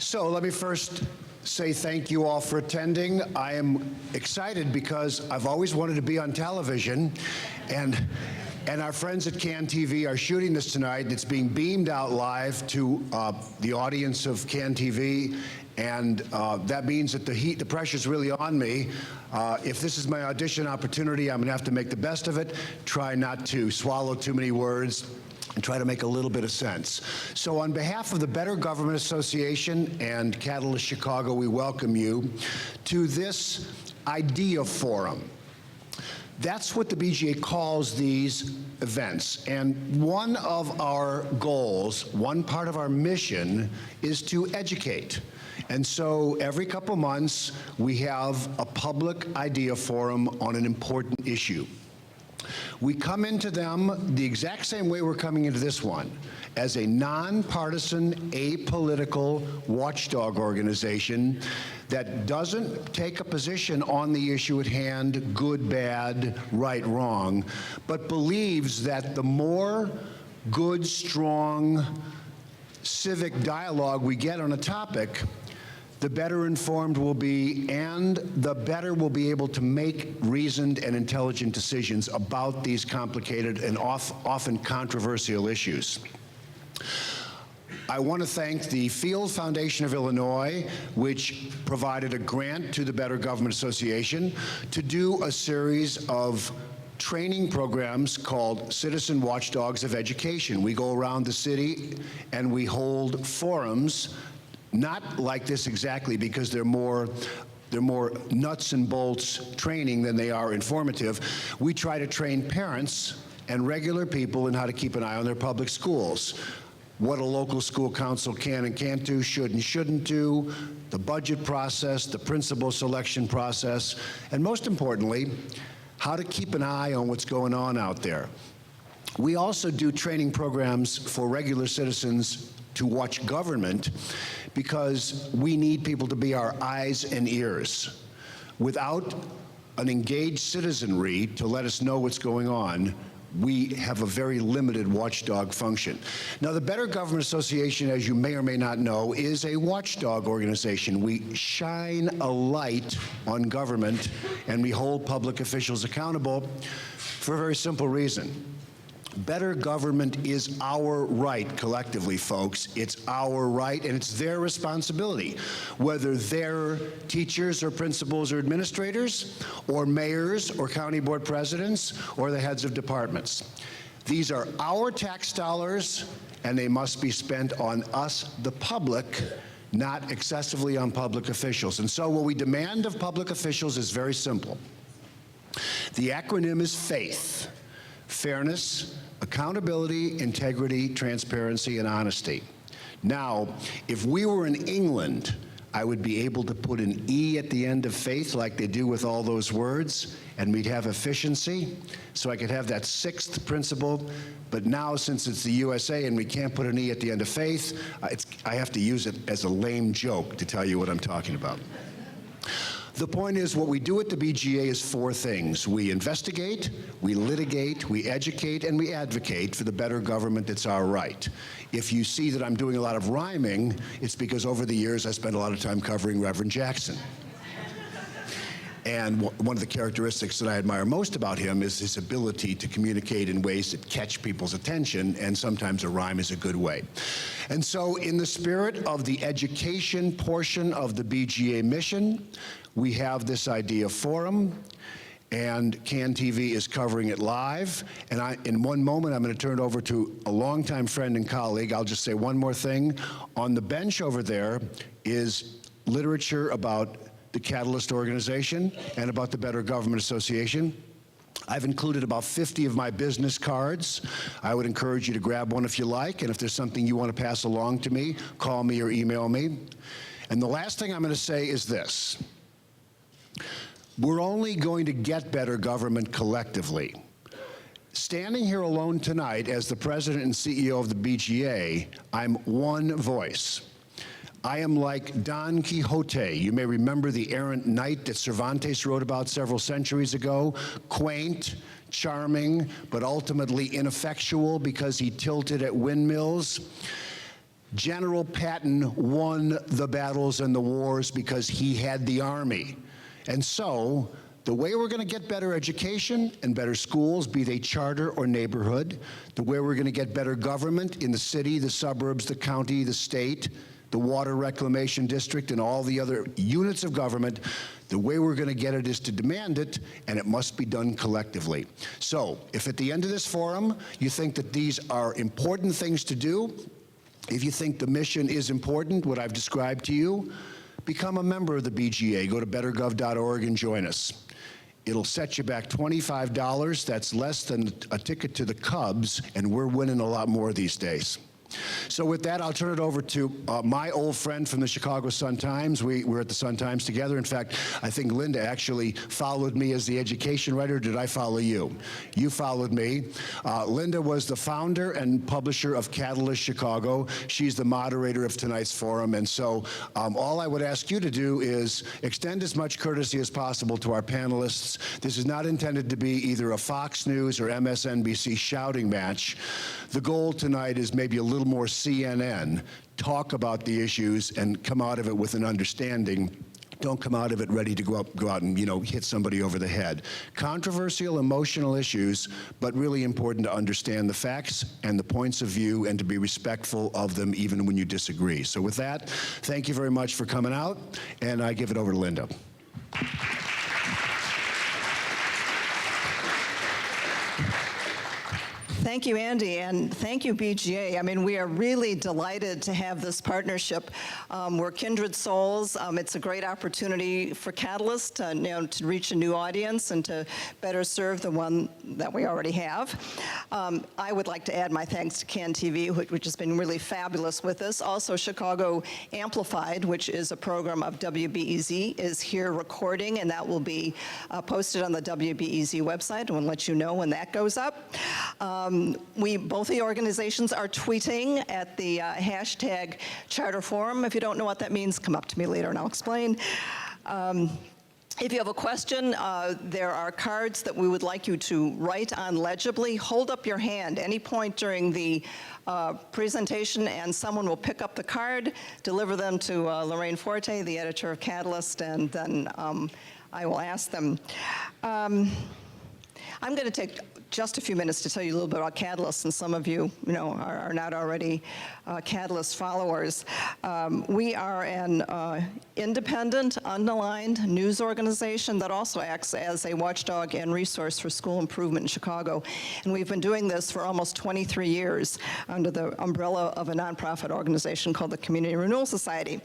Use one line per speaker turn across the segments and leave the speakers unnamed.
So let me first say thank you all for attending. I am excited because I've always wanted to be on television, and our friends at CAN TV are shooting this tonight. It's being beamed out live to the audience of CAN TV, and that means that the pressure's really on me. If this is my audition opportunity, I'm gonna have to make the best of it, try not to swallow too many words, and try to make a little bit of sense. So on behalf of the Better Government Association and Catalyst Chicago, we welcome you to this Idea Forum. That's what the BGA calls these events. And one of our goals, one part of our mission, is to educate. And so every couple months, we have a public idea forum on an important issue. We come into them the exact same way we're coming into this one, as a nonpartisan, apolitical watchdog organization that doesn't take a position on the issue at hand, good, bad, right, wrong, but believes that the more good, strong civic dialogue we get on a topic, the better informed we'll be, and the better we'll be able to make reasoned and intelligent decisions about these complicated and often controversial issues. I want to thank the Field Foundation of Illinois, which provided a grant to the Better Government Association to do a series of training programs called Citizen Watchdogs of Education. We go around the city and we hold forums, not like this exactly, because they're more nuts and bolts training than they are informative. We try to train parents and regular people in how to keep an eye on their public schools, what a local school council can and can't do, should and shouldn't do, the budget process, the principal selection process, and most importantly, how to keep an eye on what's going on out there. We also do training programs for regular citizens to watch government, because we need people to be our eyes and ears. Without an engaged citizenry to let us know what's going on, we have a very limited watchdog function. Now, the Better Government Association, as you may or may not know, is a watchdog organization. We shine a light on government, and we hold public officials accountable for a very simple reason. Better government is our right collectively, folks. It's our right, and it's their responsibility, whether they're teachers or principals or administrators or mayors or county board presidents or the heads of departments. These are our tax dollars, and they must be spent on us, the public, not excessively on public officials. And so what we demand of public officials is very simple. The acronym is FAITH: fairness, accountability, integrity, transparency, and honesty. Now, if we were in England, I would be able to put an E at the end of faith like they do with all those words, and we'd have efficiency, so I could have that sixth principle. But now, since it's the USA and we can't put an E at the end of faith, I have to use it as a lame joke to tell you what I'm talking about. The point is, what we do at the BGA is four things. We investigate, we litigate, we educate, and we advocate for the better government that's our right. If you see that I'm doing a lot of rhyming, it's because over the years I spent a lot of time covering Reverend Jackson. And one of the characteristics that I admire most about him is his ability to communicate in ways that catch people's attention, and sometimes a rhyme is a good way. And so in the spirit of the education portion of the BGA mission, we have this idea forum, and CAN TV is covering it live. And in one moment, I'm going to turn it over to a longtime friend and colleague. I'll just say one more thing. On the bench over there is literature about the Catalyst organization and about the Better Government Association. I've included about 50 of my business cards. I would encourage you to grab one if you like, and if there's something you want to pass along to me, call me or email me. And the last thing I'm going to say is this. We're only going to get better government collectively. Standing here alone tonight as the president and CEO of the BGA, I'm one voice. I am like Don Quixote. You may remember the errant knight that Cervantes wrote about several centuries ago. Quaint, charming, but ultimately ineffectual because he tilted at windmills. General Patton won the battles and the wars because he had the army. And so, the way we're going to get better education and better schools, be they charter or neighborhood, the way we're going to get better government in the city, the suburbs, the county, the state, the water reclamation district, and all the other units of government, the way we're going to get it is to demand it, and it must be done collectively. So, if at the end of this forum you think that these are important things to do, if you think the mission is important, what I've described to you, become a member of the BGA. Go to bettergov.org and join us. It'll set you back $25. That's less than a ticket to the Cubs, and we're winning a lot more these days. So with that, I'll turn it over to my old friend from the Chicago Sun-Times. We were at the Sun-Times together. In fact, I think Linda actually followed me as the education writer. Did I follow you? You followed me. Linda was the founder and publisher of Catalyst Chicago. She's the moderator of tonight's forum. And so all I would ask you to do is extend as much courtesy as possible to our panelists. This is not intended to be either a Fox News or MSNBC shouting match. The goal tonight is maybe a little more CNN, talk about the issues and come out of it with an understanding. Don't come out of it ready to go out and, hit somebody over the head. Controversial, emotional issues, but really important to understand the facts and the points of view and to be respectful of them even when you disagree. So with that, thank you very much for coming out, and I give it over to Linda.
Thank you, Andy, and thank you, BGA. I mean, we are really delighted to have this partnership. We're kindred souls. It's a great opportunity for Catalyst to reach a new audience and to better serve the one that we already have. I would like to add my thanks to CAN TV, which has been really fabulous with us. Also, Chicago Amplified, which is a program of WBEZ, is here recording, and that will be posted on the WBEZ website. I will let you know when that goes up. Both the organizations are tweeting at the hashtag Charter Forum. If you don't know what that means, come up to me later and I'll explain. If you have a question, there are cards that we would like you to write on legibly. Hold up your hand any point during the presentation, and someone will pick up the card, deliver them to Lorraine Forte, the editor of Catalyst, and then I will ask them. I'm going to take just a few minutes to tell you a little bit about Catalyst, and some of you, are not already Catalyst followers. We are an independent, unaligned news organization that also acts as a watchdog and resource for school improvement in Chicago. And we've been doing this for almost 23 years under the umbrella of a nonprofit organization called the Community Renewal Society.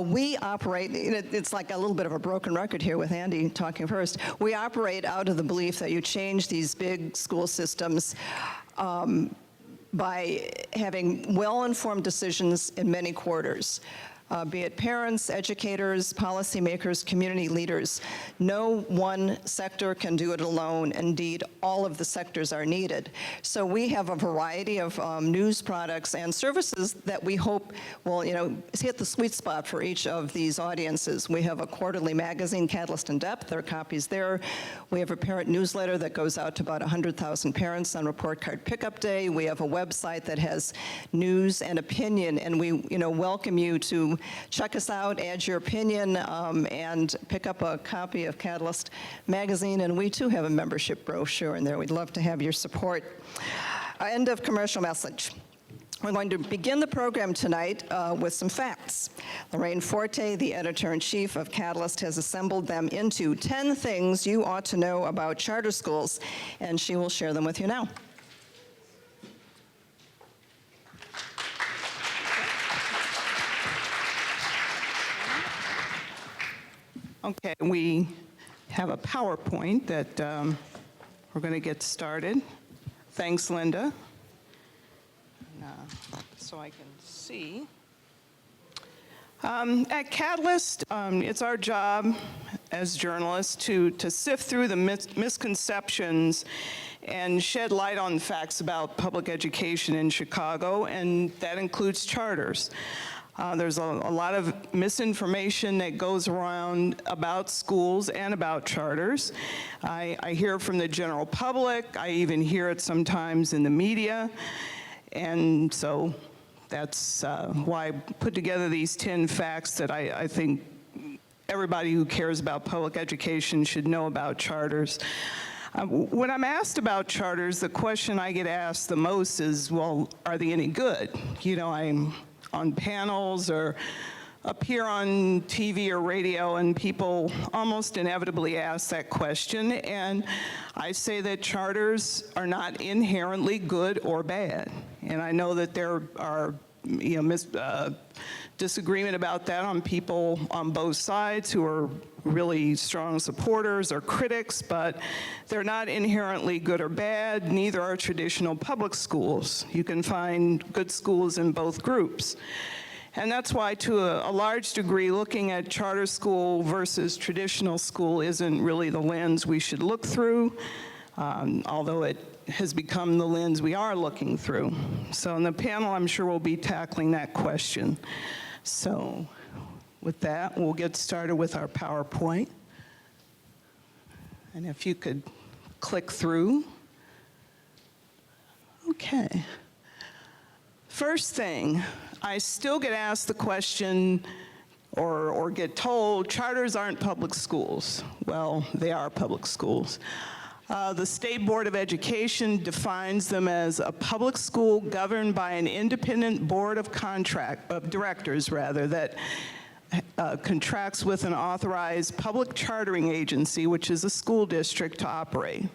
We operate, it's like a little bit of a broken record here with Andy talking first. We operate out of the belief that you change these big school systems by having well-informed decisions in many quarters. Be it parents, educators, policymakers, community leaders. No one sector can do it alone. Indeed, all of the sectors are needed. So we have a variety of news products and services that we hope will, hit the sweet spot for each of these audiences. We have a quarterly magazine, Catalyst in Depth. There are copies there. We have a parent newsletter that goes out to about 100,000 parents on report card pickup day. We have a website that has news and opinion, and we, welcome you to check us out, add your opinion, and pick up a copy of Catalyst magazine. And we too have a membership brochure in there. We'd love to have your support. End of commercial message. We're going to begin the program tonight with some facts. Lorraine Forte, the editor-in-chief of Catalyst, has assembled them into 10 things you ought to know about charter schools, and she will share them with you now.
Okay, we have a PowerPoint that we're going to get started. Thanks, Linda. So I can see. At Catalyst, it's our job as journalists to sift through the misconceptions and shed light on the facts about public education in Chicago, and that includes charters. There's a lot of misinformation that goes around about schools and about charters. I hear from the general public. I even hear it sometimes in the media. And so That's why I put together these 10 facts that I think everybody who cares about public education should know about charters. When I'm asked about charters, the question I get asked the most is, well, are they any good? You know, I'm on panels or up here on TV or radio, and people almost inevitably ask that question, and I say that charters are not inherently good or bad. And I know that there are, you know, disagreement about that on people on both sides who are really strong supporters or critics, but they're not inherently good or bad. Neither are traditional public schools. You can find good schools in both groups. And that's why, to a large degree, looking at charter school versus traditional school isn't really the lens we should look through, although it has become the lens we are looking through. So in the panel, I'm sure we'll be tackling that question. So with that, we'll get started with our PowerPoint. And if you could click through. Okay. First thing, I still get asked the question or get told charters aren't public schools. Well, they are public schools. The State Board of Education defines them as a public school governed by an independent board of directors that contracts with an authorized public chartering agency, which is a school district, to operate.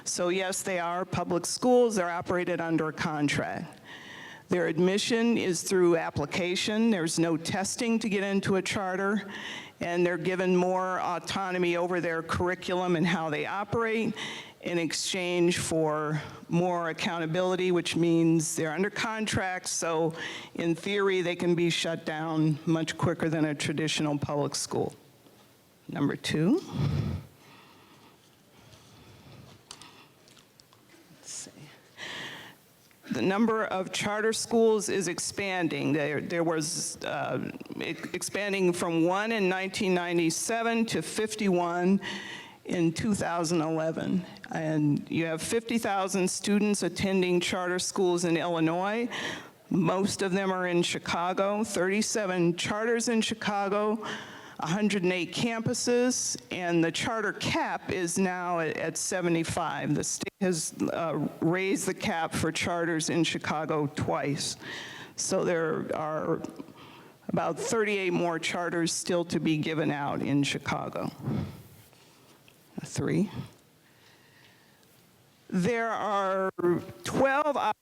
So yes, they are public schools. They're operated under a contract. Their admission is through application. There's no testing to get into a charter, and they're given more autonomy over their curriculum and how they operate in exchange for more accountability, which means they're under contract, so in theory they can be shut down much quicker than a traditional public school. Number 2. The number of charter schools is expanding. There was expanding from 1 in 1997 to 51 in 2011. And you have 50,000 students attending charter schools in Illinois. Most of them are in Chicago, 37 charters in Chicago, 108 campuses, and the charter cap is now at 75. The state has raised the cap for charters in Chicago twice. So there are about 38 more charters still to be given out in Chicago. 3. There are 12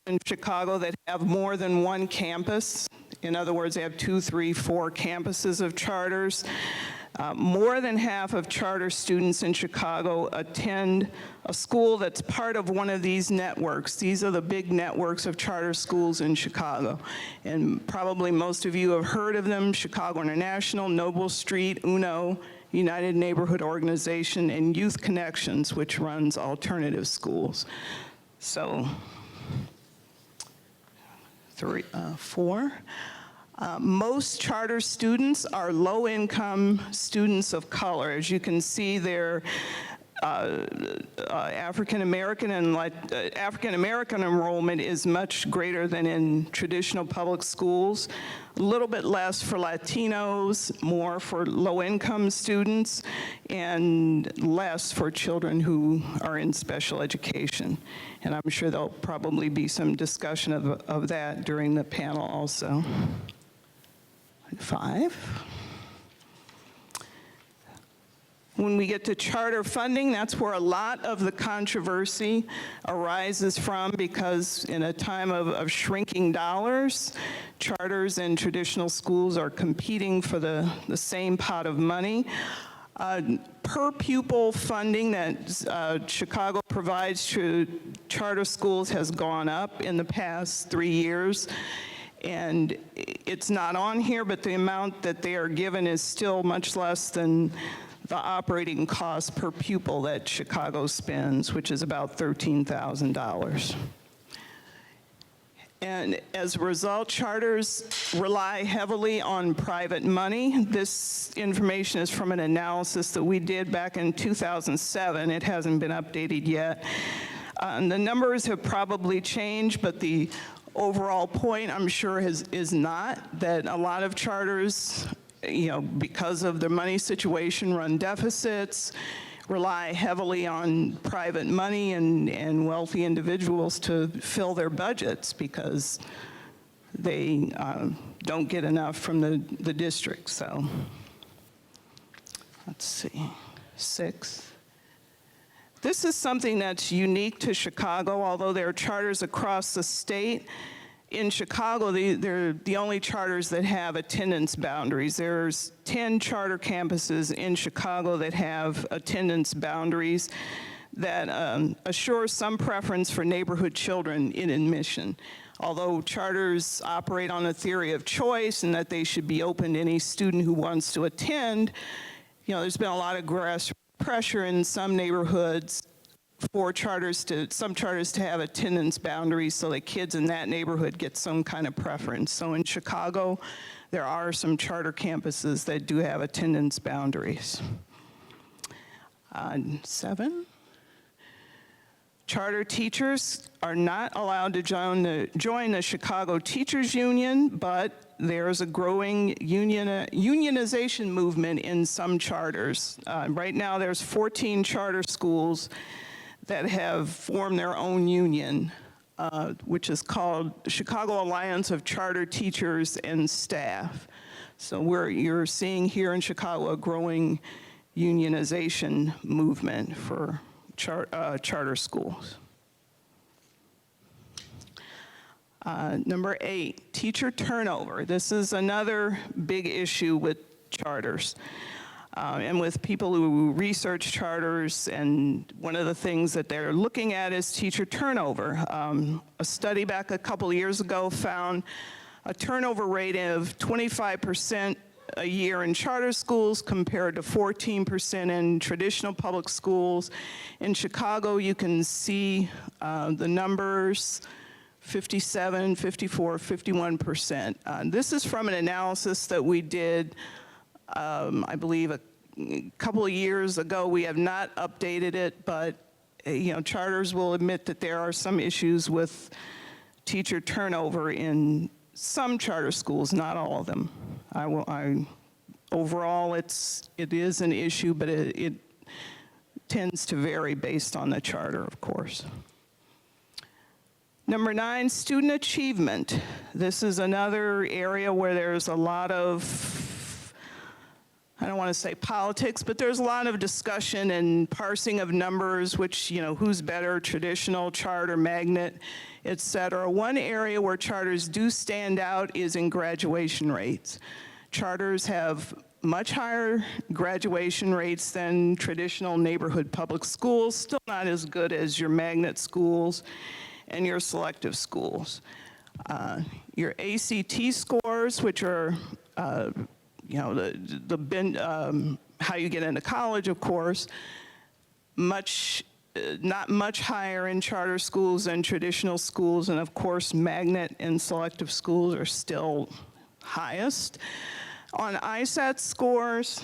in Chicago that have more than one campus. In other words, they have 2, 3, 4 campuses of charters. More than half of charter students in Chicago attend a school that's part of one of these networks. These are the big networks of charter schools in Chicago. And probably most of you have heard of them: Chicago International, Noble Street, UNO, United Neighborhood Organization, and Youth Connections, which runs alternative schools. So 4. Most charter students are low-income students of color. As you can see, they're African American, and African American enrollment is much greater than in traditional public schools. A little bit less for Latinos, more for low-income students, and less for children who are in special education. And I'm sure there'll probably be some discussion of that during the panel also. 5. When we get to charter funding, that's where a lot of the controversy arises from, because in a time of shrinking dollars, charters and traditional schools are competing for the same pot of money. Per pupil funding that Chicago provides to charter schools has gone up in the past 3 years. And it's not on here, but the amount that they are given is still much less than the operating cost per pupil that Chicago spends, which is about $13,000. And as a result, charters rely heavily on private money. This information is from an analysis that we did back in 2007. It hasn't been updated yet. The numbers have probably changed, but the overall point, I'm sure, is not, that a lot of charters, because of their money situation, run deficits, rely heavily on private money and wealthy individuals to fill their budgets because they don't get enough from the district. So let's see, 6. This is something that's unique to Chicago, although there are charters across the state. In Chicago, they're the only charters that have attendance boundaries. There's 10 charter campuses in Chicago that have attendance boundaries that assure some preference for neighborhood children in admission. Although charters operate on a theory of choice and that they should be open to any student who wants to attend, there's been a lot of pressure in some neighborhoods for some charters to have attendance boundaries so that kids in that neighborhood get some kind of preference. So in Chicago, there are some charter campuses that do have attendance boundaries. 7. Charter teachers are not allowed to join the Chicago Teachers Union, but there's a growing unionization movement in some charters. Right now, there's 14 charter schools that have formed their own union, which is called Chicago Alliance of Charter Teachers and Staff. So you're seeing here in Chicago a growing unionization movement for charter schools. Number 8, teacher turnover. This is another big issue with charters and with people who research charters, and one of the things that they're looking at is teacher turnover. A study back a couple of years ago found a turnover rate of 25% a year in charter schools compared to 14% in traditional public schools. In Chicago, you can see the numbers, 57, 54, 51%. This is from an analysis that we did, I believe, a couple of years ago. We have not updated it, but charters will admit that there are some issues with teacher turnover in some charter schools, not all of them. Overall, it is an issue, but it tends to vary based on the charter, of course. Number 9, student achievement. This is another area where there's a lot of, I don't want to say politics, but there's a lot of discussion and parsing of numbers, which, who's better, traditional, charter, magnet, et cetera. One area where charters do stand out is in graduation rates. Charters have much higher graduation rates than traditional neighborhood public schools, still not as good as your magnet schools and your selective schools. Your ACT scores, which are how you get into college, of course, not much higher in charter schools than traditional schools, and of course magnet and selective schools are still highest. On ISAT scores,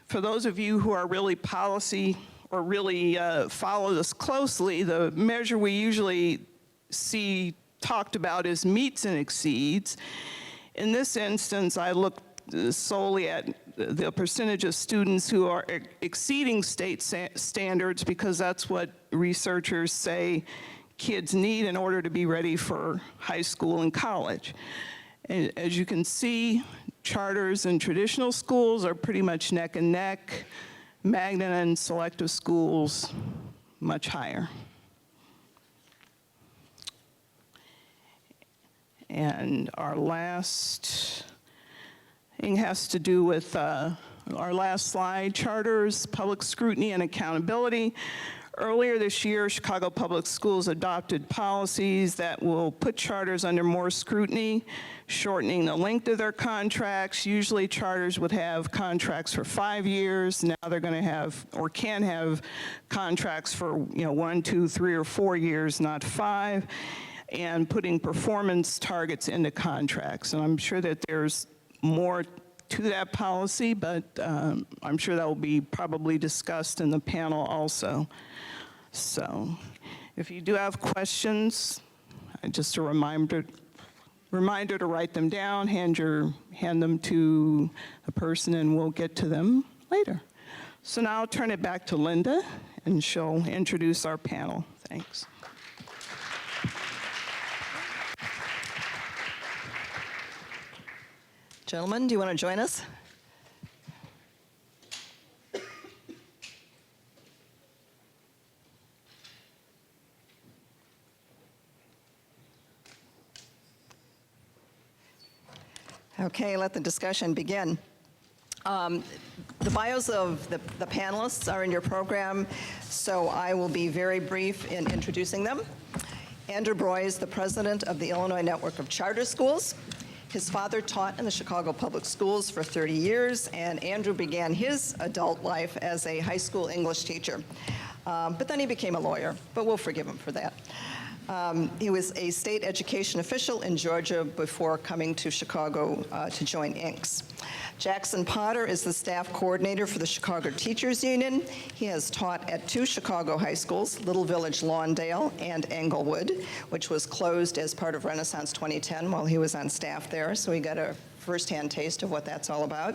for those of you who are really policy or really follow this closely, the measure we usually see talked about is meets and exceeds. In this instance, I looked solely at the percentage of students who are exceeding state standards, because that's what researchers say kids need in order to be ready for high school and college. And as you can see, charters and traditional schools are pretty much neck and neck. Magnet and selective schools, much higher. And our last thing has to do with our last slide, charters, public scrutiny and accountability. Earlier this year, Chicago Public Schools adopted policies that will put charters under more scrutiny, shortening the length of their contracts. Usually charters would have contracts for 5 years. Now they're going to have, or can have, contracts for 1, 2, 3, or 4 years, not 5, and putting performance targets into contracts. And I'm sure that there's more to that policy, but I'm sure that will be probably discussed in the panel also. So if you do have questions, Just a reminder to write them down, hand them to a person, and we'll get to them later. So now I'll turn it back to Linda, and she'll introduce our panel. Thanks.
Gentlemen, do you want to join us? Okay, let the discussion begin. The bios of the panelists are in your program, so I will be very brief in introducing them. Andrew Broy is the president of the Illinois Network of Charter Schools. His father taught in the Chicago Public Schools for 30 years, and Andrew began his adult life as a high school English teacher. But then he became a lawyer, but we'll forgive him for that. He was a state education official in Georgia before coming to Chicago to join INCS. Jackson Potter is the staff coordinator for the Chicago Teachers Union. He has taught at 2 Chicago high schools, Little Village Lawndale and Englewood, which was closed as part of Renaissance 2010 while he was on staff there, so he got a firsthand taste of what that's all about.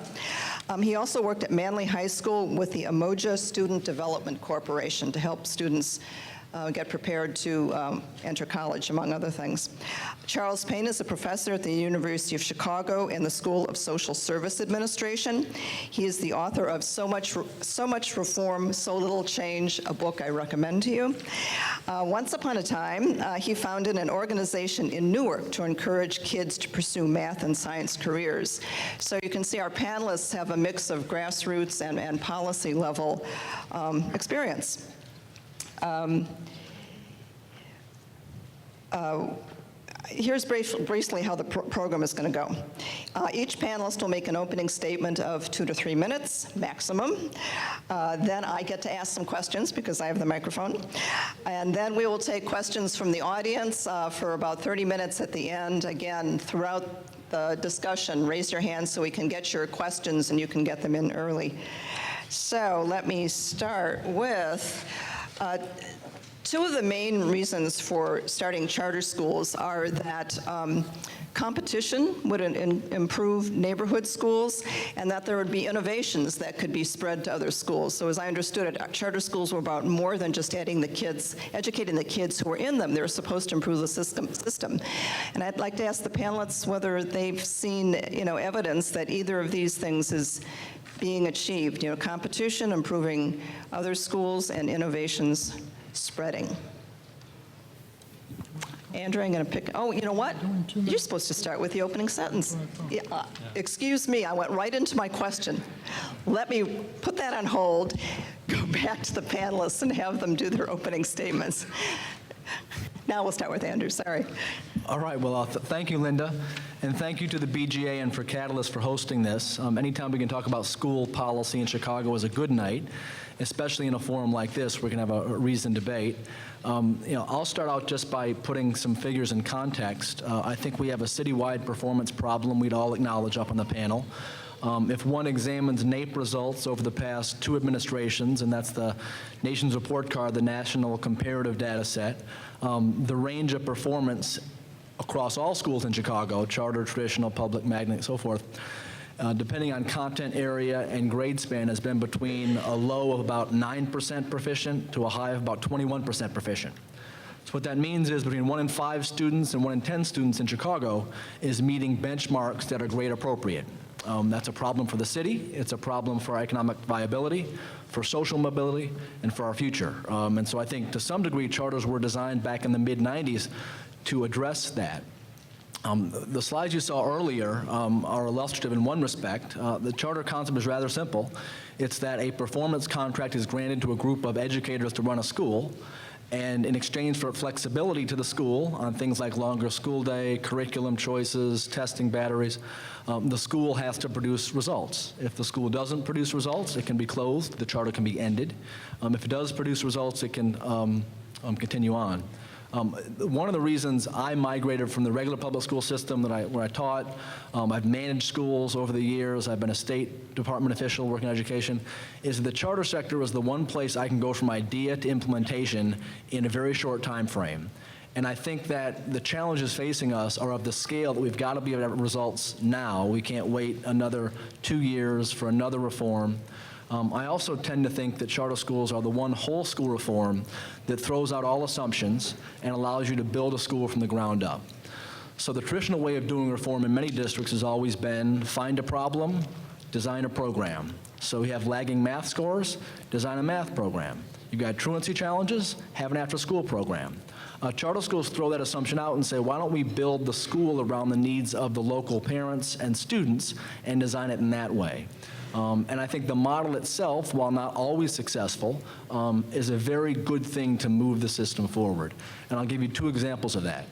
He also worked at Manly High School with the Umoja Student Development Corporation to help students get prepared to enter college, among other things. Charles Payne is a professor at the University of Chicago in the School of Social Service Administration. He is the author of So Much Reform, So Little Change, a book I recommend to you. Once upon a time, he founded an organization in Newark to encourage kids to pursue math and science careers. So you can see our panelists have a mix of grassroots and policy level experience. Here's briefly how the program is going to go. Each panelist will make an opening statement of 2 to 3 minutes maximum. Then I get to ask some questions because I have the microphone. And then we will take questions from the audience for about 30 minutes at the end. Again, throughout the discussion, raise your hand so we can get your questions and you can get them in early. So let me start with 2 of the main reasons for starting charter schools are that competition would improve neighborhood schools and that there would be innovations that could be spread to other schools. So as I understood it, charter schools were about more than just educating the kids who were in them. They were supposed to improve the system. And I'd like to ask the panelists whether they've seen, evidence that either of these things is being achieved, competition, improving other schools, and innovations spreading. Andrew, I'm going to pick, you know what? You're supposed to start with the opening sentence. Yeah, excuse me, I went right into my question. Let me put that on hold, go back to the panelists and have them do their opening statements. Now we'll start with Andrew, sorry.
All right, well, thank you, Linda, and thank you to the BGA and for Catalyst for hosting this. Anytime we can talk about school policy in Chicago is a good night, especially in a forum like this, we can have a reasoned debate. I'll start out just by putting some figures in context. I think we have a citywide performance problem we'd all acknowledge up on the panel. If one examines NAEP results over the past 2 administrations, and that's the Nation's Report Card, the National Comparative Data Set, the range of performance across all schools in Chicago, charter, traditional, public, magnet, so forth, depending on content area and grade span, has been between a low of about 9% proficient to a high of about 21% proficient. So what that means is between 1 in 5 students and 1 in 10 students in Chicago is meeting benchmarks that are grade appropriate. That's a problem for the city, it's a problem for economic viability, for social mobility, and for our future. And so I think to some degree charters were designed back in the mid-90s to address that. The slides you saw earlier are illustrative in one respect. The charter concept is rather simple. It's that a performance contract is granted to a group of educators to run a school, and in exchange for flexibility to the school on things like longer school day, curriculum choices, testing batteries, the school has to produce results. If the school doesn't produce results, it can be closed, the charter can be ended. If it does produce results, it can continue on. One of the reasons I migrated from the regular public school system where I taught, I've managed schools over the years, I've been a state department official working in education, is that the charter sector is the one place I can go from idea to implementation in a very short time frame. And I think that the challenges facing us are of the scale that we've got to be able to have results now. We can't wait another 2 years for another reform. I also tend to think that charter schools are the one whole school reform that throws out all assumptions and allows you to build a school from the ground up. So the traditional way of doing reform in many districts has always been find a problem, design a program. So we have lagging math scores, design a math program. You've got truancy challenges, have an after-school program. Charter schools throw that assumption out and say, why don't we build the school around the needs of the local parents and students and design it in that way? And I think the model itself, while not always successful, is a very good thing to move the system forward. And I'll give you 2 examples of that.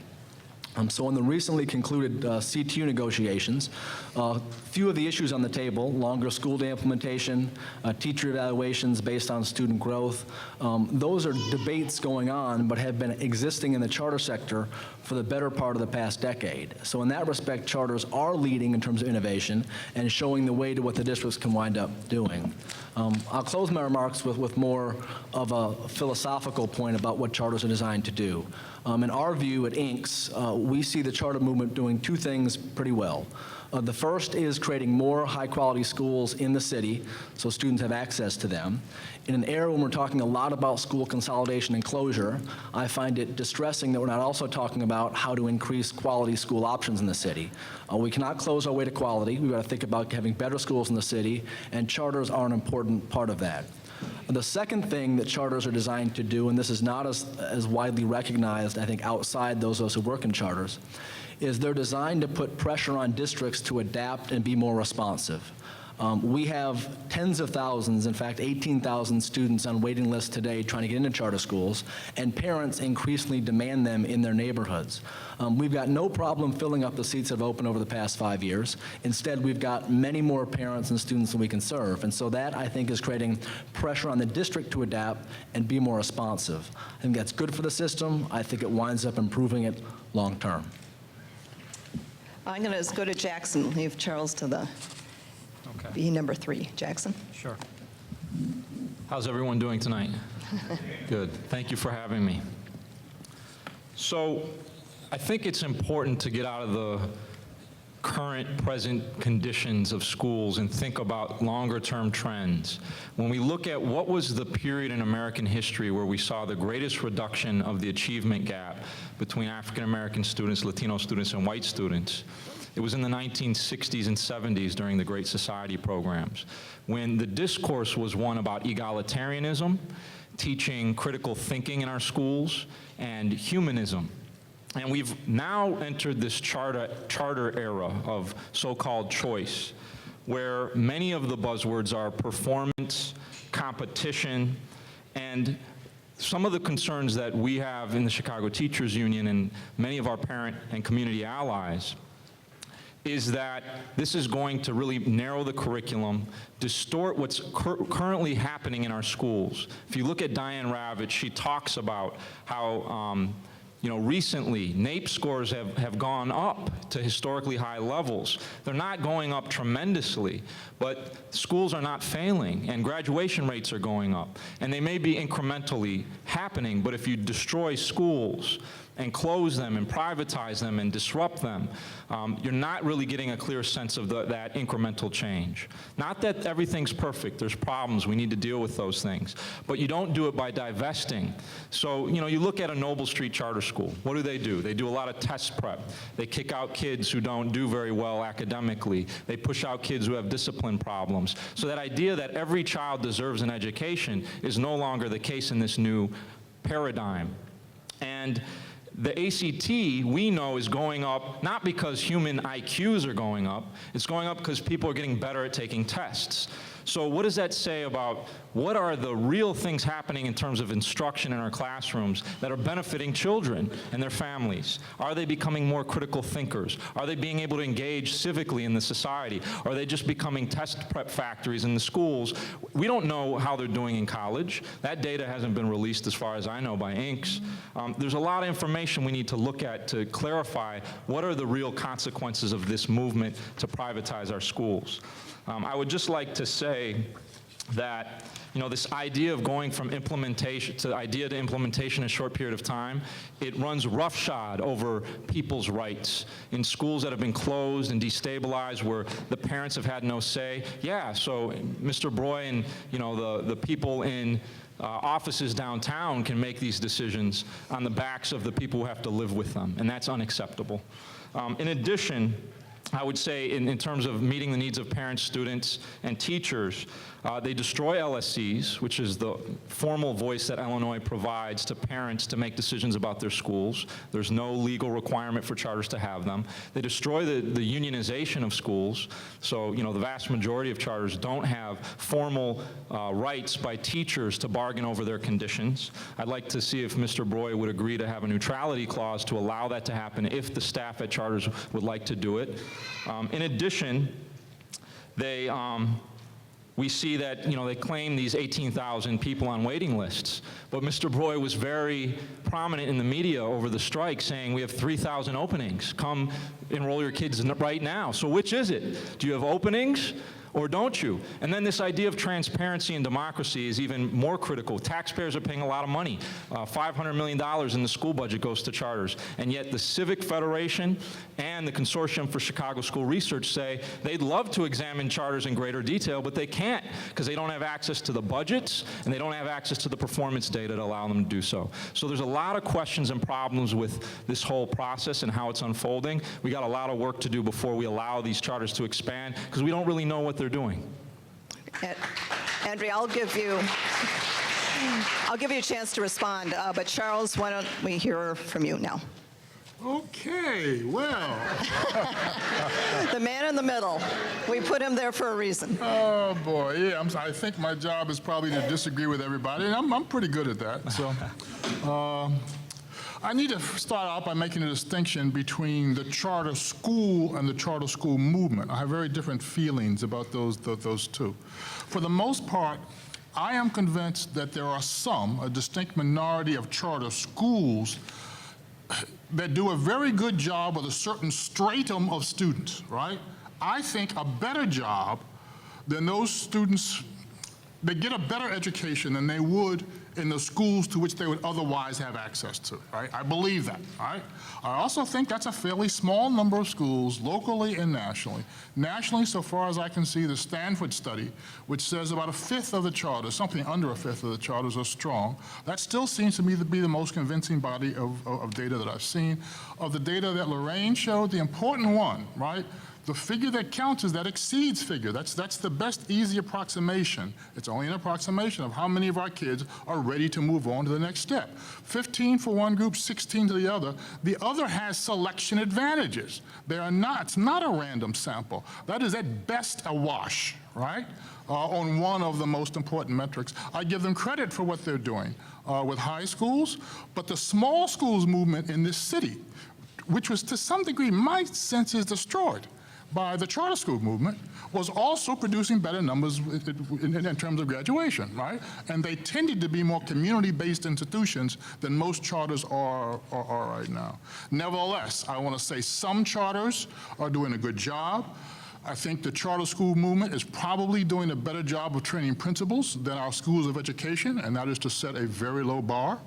So in the recently concluded CTU negotiations, a few of the issues on the table, longer school day implementation, teacher evaluations based on student growth, those are debates going on but have been existing in the charter sector for the better part of the past decade. So in that respect, charters are leading in terms of innovation and showing the way to what the districts can wind up doing. I'll close my remarks with more of a philosophical point about what charters are designed to do. In our view at INCS, we see the charter movement doing 2 things pretty well. The first is creating more high-quality schools in the city so students have access to them. In an era when we're talking a lot about school consolidation and closure, I find it distressing that we're not also talking about how to increase quality school options in the city. We cannot close our way to quality. We've got to think about having better schools in the city, and charters are an important part of that. The second thing that charters are designed to do, and this is not as widely recognized, I think, outside those of us who work in charters, is they're designed to put pressure on districts to adapt and be more responsive. We have tens of thousands, in fact 18,000 students on waiting lists today trying to get into charter schools, and parents increasingly demand them in their neighborhoods. We've got no problem filling up the seats that have opened over the past 5 years. Instead, we've got many more parents and students than we can serve, and so that, I think, is creating pressure on the district to adapt and be more responsive. I think that's good for the system. I think it winds up improving it long term.
I'm going to go to Jackson, leave Charles to the be number 3. Jackson?
Sure. How's everyone doing tonight? Good. Thank you for having me. So I think it's important to get out of the current present conditions of schools and think about longer term trends. When we look at what was the period in American history where we saw the greatest reduction of the achievement gap between African American students, Latino students, and white students, it was in the 1960s and 70s during the Great Society programs, when the discourse was one about egalitarianism, teaching critical thinking in our schools, and humanism. And we've now entered this charter era of so-called choice, where many of the buzzwords are performance, competition, and some of the concerns that we have in the Chicago Teachers Union and many of our parent and community allies is that this is going to really narrow the curriculum, distort what's currently happening in our schools. If you look at Diane Ravitch, she talks about how recently, NAEP scores have gone up to historically high levels. They're not going up tremendously, but schools are not failing, and graduation rates are going up. And they may be incrementally happening, but if you destroy schools and close them and privatize them and disrupt them, you're not really getting a clear sense of that incremental change. Not that everything's perfect. There's problems. We need to deal with those things. But you don't do it by divesting. So, you look at a Noble Street charter school. What do? They do a lot of test prep. They kick out kids who don't do very well academically. They push out kids who have discipline problems. So that idea that every child deserves an education is no longer the case in this new paradigm. And the ACT, we know, is going up not because human IQs are going up, it's going up because people are getting better at taking tests. So what does that say about what are the real things happening in terms of instruction in our classrooms that are benefiting children and their families? Are they becoming more critical thinkers? Are they being able to engage civically in the society? Are they just becoming test prep factories in the schools? We don't know how they're doing in college. That data hasn't been released as far as I know by INCS. There's a lot of information we need to look at to clarify what are the real consequences of this movement to privatize our schools. I would just like to say that, you know, this idea of going from implementation to implementation in a short period of time, it runs roughshod over people's rights. In schools that have been closed and destabilized where the parents have had no say, yeah, so Mr. Broy and, you know, the people in offices downtown can make these decisions on the backs of the people who have to live with them, and that's unacceptable. In addition, I would say in terms of meeting the needs of parents, students, and teachers, they destroy LSCs, which is the formal voice that Illinois provides to parents to make decisions about their schools. There's no legal requirement for charters to have them. They destroy the unionization of schools. So, you know, the vast majority of charters don't have formal rights by teachers to bargain over their conditions. I'd like to see if Mr. Broy would agree to have a neutrality clause to allow that to happen if the staff at charters would like to do it. In addition, we see that, you know, they claim these 18,000 people on waiting lists, but Mr. Broy was very prominent in the media over the strike saying we have 3,000 openings. Come enroll your kids right now. So which is it? Do you have openings or don't you? And then this idea of transparency and democracy is even more critical. Taxpayers are paying a lot of money. $500 million in the school budget goes to charters. And yet the Civic Federation and the Consortium for Chicago School Research say they'd love to examine charters in greater detail, but they can't because they don't have access to the budgets and they don't have access to the performance data to allow them to do so. So there's a lot of questions and problems with this whole process and how it's unfolding. We got a lot of work to do before we allow these charters to expand because we don't really know what they're doing.
Andrea, I'll give you a chance to respond, but Charles, why don't we hear from you now?
Okay, well.
The man in the middle. We put him there for a reason.
Oh, boy, yeah, I think my job is probably to disagree with everybody, and I'm pretty good at that. So, I need to start out by making a distinction between the charter school and the charter school movement. I have very different feelings about those two. For the most part, I am convinced that there are a distinct minority of charter schools that do a very good job with a certain stratum of students, right? I think a better job than those students, they get a better education than they would in the schools to which they would otherwise have access to, right? I believe that, right? I also think that's a fairly small number of schools, locally and nationally. Nationally, so far as I can see, the Stanford study, which says about a fifth of the charters, something under a fifth of the charters are strong. That still seems to me to be the most convincing body of data that I've seen. Of the data that Lorraine showed, the important one, right? The figure that counts is that exceeds figure. That's the best easy approximation. It's only an approximation of how many of our kids are ready to move on to the next step. 15 for one group, 16 to the other. The other has selection advantages. It's not a random sample. That is at best a wash, right? On one of the most important metrics. I give them credit for what they're doing with high schools, but the small schools movement in this city, which was to some degree, my sense is destroyed by the charter school movement, was also producing better numbers in terms of graduation, right? And they tended to be more community-based institutions than most charters are right now. Nevertheless, I want to say some charters are doing a good job. I think the charter school movement is probably doing a better job of training principals than our schools of education, and that is to set a very low bar.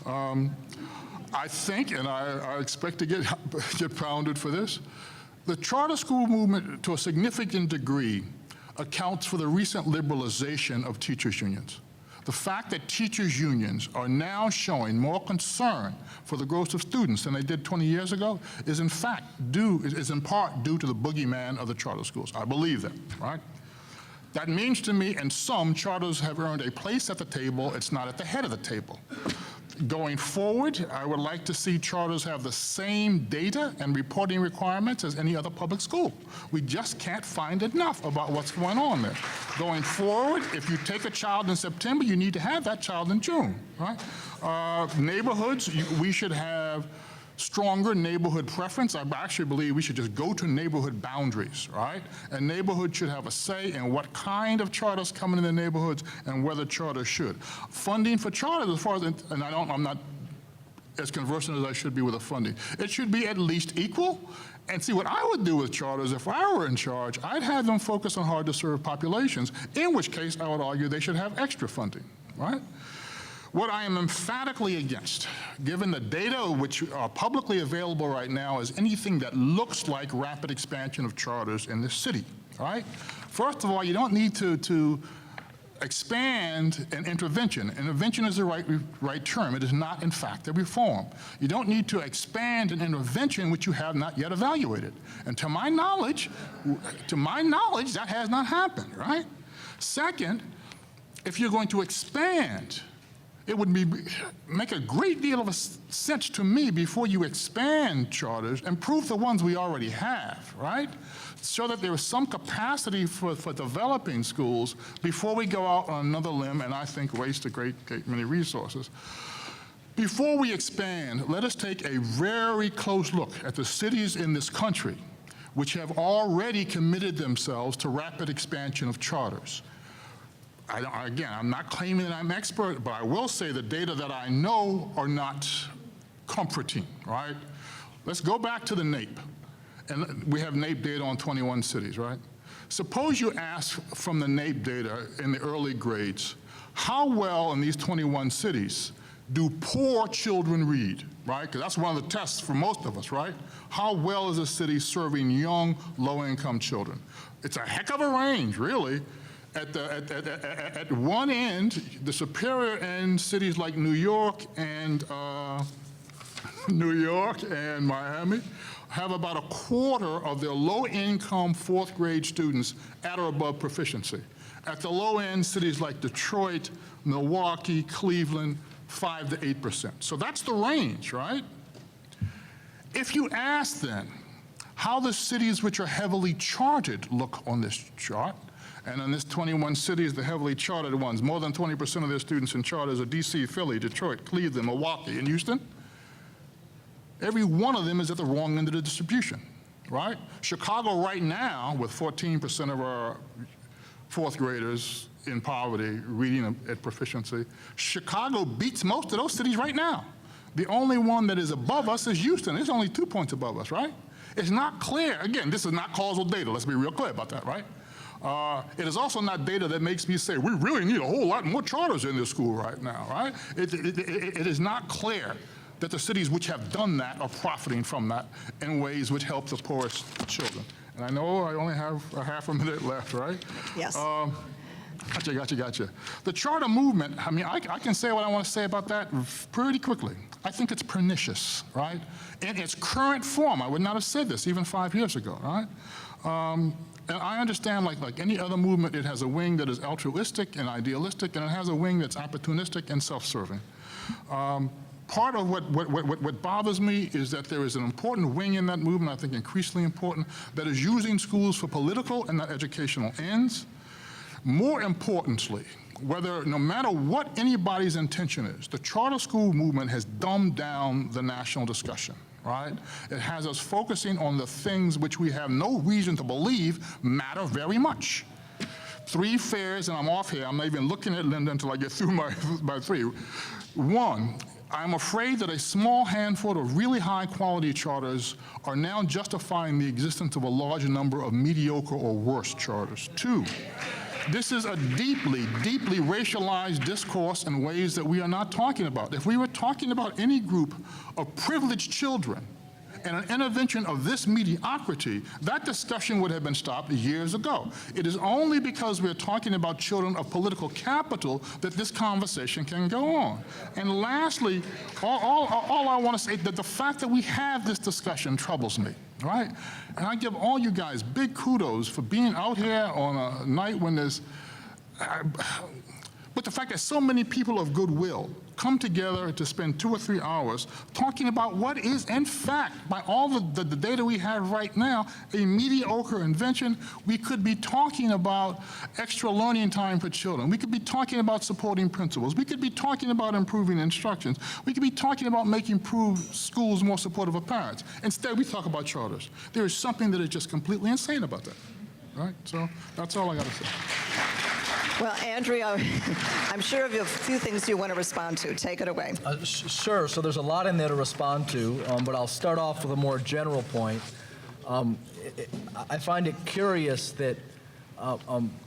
I think, and I expect to get pounded for this, the charter school movement, to a significant degree, accounts for the recent liberalization of teachers' unions. The fact that teachers' unions are now showing more concern for the growth of students than they did 20 years ago is in part due to the boogeyman of the charter schools. I believe that, right? That means to me, and some charters have earned a place at the table, it's not at the head of the table. Going forward, I would like to see charters have the same data and reporting requirements as any other public school. We just can't find enough about what's going on there. Going forward, if you take a child in September, you need to have that child in June, right? Neighborhoods, we should have stronger neighborhood preference. I actually believe we should just go to neighborhood boundaries, right? And neighborhoods should have a say in what kind of charters come in the neighborhoods and whether charters should. Funding for charters, as far as, and I'm not as conversant as I should be with the funding, it should be at least equal And see, what I would do with charters, if I were in charge, I'd have them focus on hard-to-serve populations, in which case I would argue they should have extra funding, right? What I am emphatically against, given the data which are publicly available right now, is anything that looks like rapid expansion of charters in this city, right? First of all, you don't need to expand an intervention. Intervention is the right term. It is not, in fact, a reform. You don't need to expand an intervention which you have not yet evaluated. And to my knowledge, that has not happened, right? Second, if you're going to expand, it would make a great deal of sense to me before you expand charters, improve the ones we already have, right? So that there is some capacity for developing schools before we go out on another limb and I think waste a great many resources. Before we expand, let us take a very close look at the cities in this country which have already committed themselves to rapid expansion of charters. Again, I'm not claiming that I'm expert, but I will say the data that I know are not comforting, right? Let's go back to the NAEP. And we have NAEP data on 21 cities, right? Suppose you ask from the NAEP data in the early grades, how well in these 21 cities do poor children read, right? Because that's one of the tests for most of us, right? How well is a city serving young, low-income children? It's a heck of a range, really. At one end, the superior end, cities like New York and Miami have about a quarter of their low-income fourth grade students at or above proficiency. At the low end, cities like Detroit, Milwaukee, Cleveland, 5 to 8%. So that's the range, right? If you ask then how the cities which are heavily chartered look on this chart, and in this 21 cities, the heavily chartered ones, more than 20% of their students in charters are DC, Philly, Detroit, Cleveland, Milwaukee, and Houston. Every one of them is at the wrong end of the distribution, right? Chicago right now, with 14% of our fourth graders in poverty reading at proficiency, Chicago beats most of those cities right now. The only one that is above us is Houston. It's only 2 points above us, right? It's not clear. Again, this is not causal data. Let's be real clear about that, right? It is also not data that makes me say we really need a whole lot more charters in this school right now, right? It is not clear that the cities which have done that are profiting from that in ways which help the poorest children. And I know I only have a half a minute left, right?
Yes.
Gotcha. The charter movement, I mean, I can say what I want to say about that pretty quickly. I think it's pernicious, right? In its current form, I would not have said this even 5 years ago, right? And I understand, like any other movement, it has a wing that is altruistic and idealistic, and it has a wing that's opportunistic and self-serving. Part of what bothers me is that there is an important wing in that movement, I think increasingly important, that is using schools for political and not educational ends. More importantly, no matter what anybody's intention is, the charter school movement has dumbed down the national discussion, right? It has us focusing on the things which we have no reason to believe matter very much. 3 fairs, and I'm off here, I'm not even looking at Linda until I get through my 3. 1, I'm afraid that a small handful of really high-quality charters are now justifying the existence of a large number of mediocre or worse charters. 2, this is a deeply, deeply racialized discourse in ways that we are not talking about. If we were talking about any group of privileged children and an intervention of this mediocrity, that discussion would have been stopped years ago. It is only because we're talking about children of political capital that this conversation can go on. And lastly, all I want to say, that the fact that we have this discussion troubles me, right? And I give all you guys big kudos for being out here on a night when there's, but the fact that so many people of goodwill come together to spend 2 or 3 hours talking about what is, in fact, by all the data we have right now, a mediocre invention. We could be talking about extra learning time for children. We could be talking about supporting principals. We could be talking about improving instructions. We could be talking about making schools more supportive of parents. Instead, we talk about charters. There is something that is just completely insane about that, right? So that's all I got to say.
Well, Andrea, I'm sure of a few things you want to respond to. Take it away.
Sure. So there's a lot in there to respond to, but I'll start off with a more general point. I find it curious that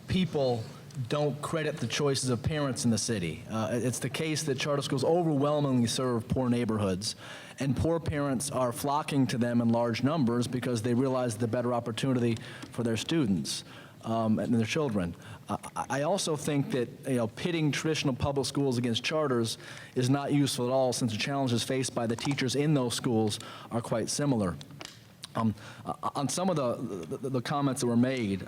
people don't credit the choices of parents in the city. It's the case that charter schools overwhelmingly serve poor neighborhoods, and poor parents are flocking to them in large numbers because they realize the better opportunity for their students and their children. I also think that pitting traditional public schools against charters is not useful at all, since the challenges faced by the teachers in those schools are quite similar. On some of the comments that were made,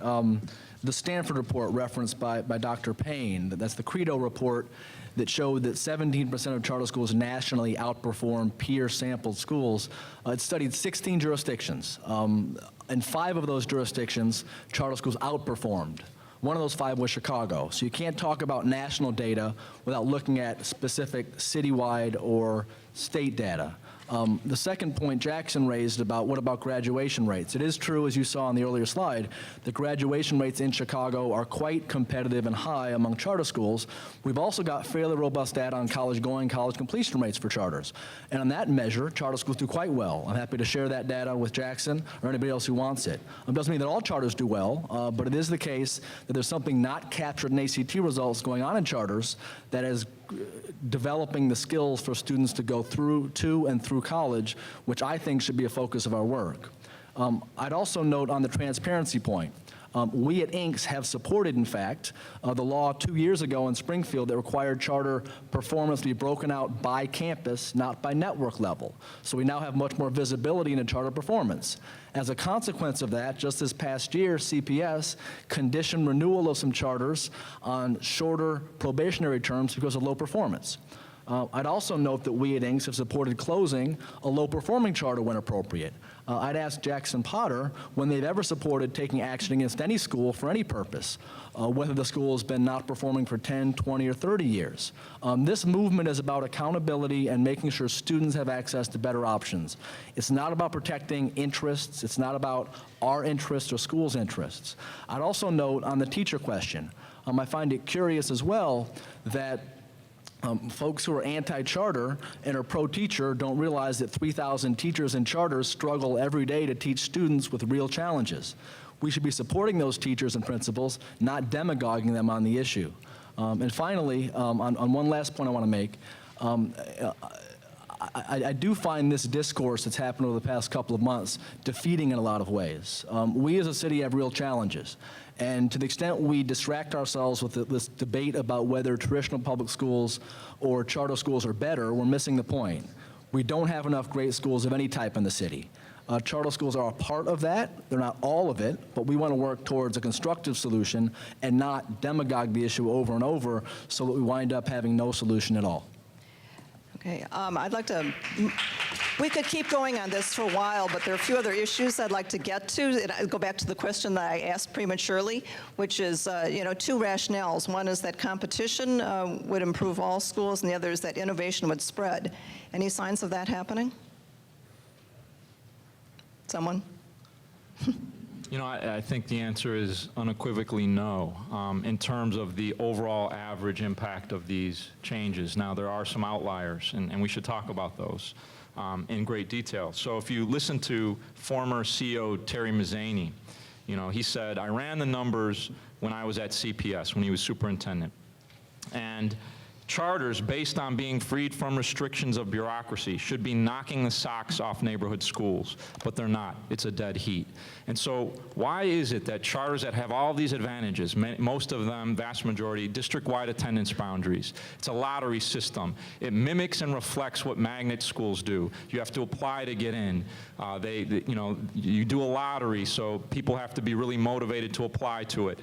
the Stanford report referenced by Dr. Payne, that's the Credo report that showed that 17% of charter schools nationally outperform peer-sampled schools. It studied 16 jurisdictions. In 5 of those jurisdictions, charter schools outperformed. One of those 5 was Chicago. So you can't talk about national data without looking at specific citywide or state data. The second point Jackson raised about what about graduation rates. It is true, as you saw on the earlier slide, that graduation rates in Chicago are quite competitive and high among charter schools. We've also got fairly robust data on college-going, college completion rates for charters. And on that measure, charter schools do quite well. I'm happy to share that data with Jackson or anybody else who wants it. It doesn't mean that all charters do well, but it is the case that there's something not captured in ACT results going on in charters that is developing the skills for students to go to and through college, which I think should be a focus of our work. I'd also note on the transparency point, we at Inks have supported, in fact, the law 2 years ago in Springfield that required charter performance to be broken out by campus, not by network level. So we now have much more visibility into charter performance. As a consequence of that, just this past year, CPS conditioned renewal of some charters on shorter probationary terms because of low performance. I'd also note that we at Inks have supported closing a low-performing charter when appropriate. I'd ask Jackson Potter when they've ever supported taking action against any school for any purpose, whether the school has been not performing for 10, 20, or 30 years. This movement is about accountability and making sure students have access to better options. It's not about protecting interests. It's not about our interests or schools' interests. I'd also note on the teacher question, I find it curious as well that folks who are anti-charter and are pro-teacher don't realize that 3,000 teachers in charters struggle every day to teach students with real challenges. We should be supporting those teachers and principals, not demagoguing them on the issue. And finally, on one last point I want to make, I do find this discourse that's happened over the past couple of months defeating in a lot of ways. We as a city have real challenges. And to the extent we distract ourselves with this debate about whether traditional public schools or charter schools are better, we're missing the point. We don't have enough great schools of any type in the city. Charter schools are a part of that. They're not all of it, but we want to work towards a constructive solution and not demagogue the issue over and over so that we wind up having no solution at all.
Okay, I'd like to, we could keep going on this for a while, but there are a few other issues I'd like to get to. And I'll go back to the question that I asked prematurely, which is, 2 rationales. One is that competition would improve all schools, and the other is that innovation would spread. Any signs of that happening? Someone?
I think the answer is unequivocally no, in terms of the overall average impact of these changes. Now, there are some outliers, and we should talk about those in great detail. So if you listen to former CEO Terry Mazzani, he said, I ran the numbers when I was at CPS, when he was superintendent. And charters, based on being freed from restrictions of bureaucracy, should be knocking the socks off neighborhood schools, but they're not. It's a dead heat. And so why is it that charters that have all these advantages, most of them, vast majority, district-wide attendance boundaries, it's a lottery system. It mimics and reflects what magnet schools do. You have to apply to get in. You do a lottery, so people have to be really motivated to apply to it.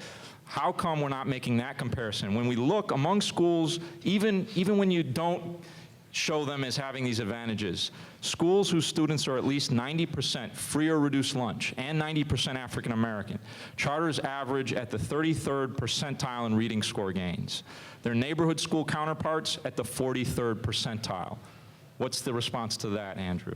How come we're not making that comparison? When we look among schools, even when you don't show them as having these advantages, schools whose students are at least 90% free or reduced lunch and 90% African American, charters average at the 33rd percentile in reading score gains. Their neighborhood school counterparts at the 43rd percentile. What's the response to that, Andrew?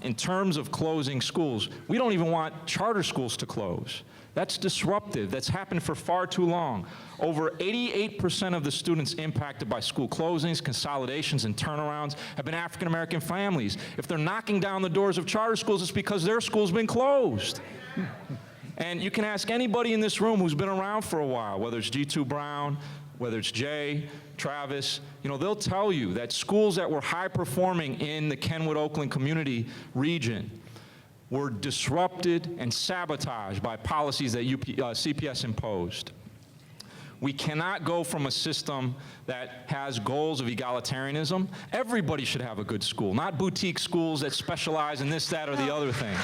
In terms of closing schools, we don't even want charter schools to close. That's disruptive. That's happened for far too long. Over 88% of the students impacted by school closings, consolidations, and turnarounds have been African American families. If they're knocking down the doors of charter schools, it's because their school's been closed. And you can ask anybody in this room who's been around for a while, whether it's G2 Brown, whether it's Jay, Travis, they'll tell you that schools that were high performing in the Kenwood-Oakland community region were disrupted and sabotaged by policies that CPS imposed. We cannot go from a system that has goals of egalitarianism. Everybody should have a good school, not boutique schools that specialize in this, that, or the other thing.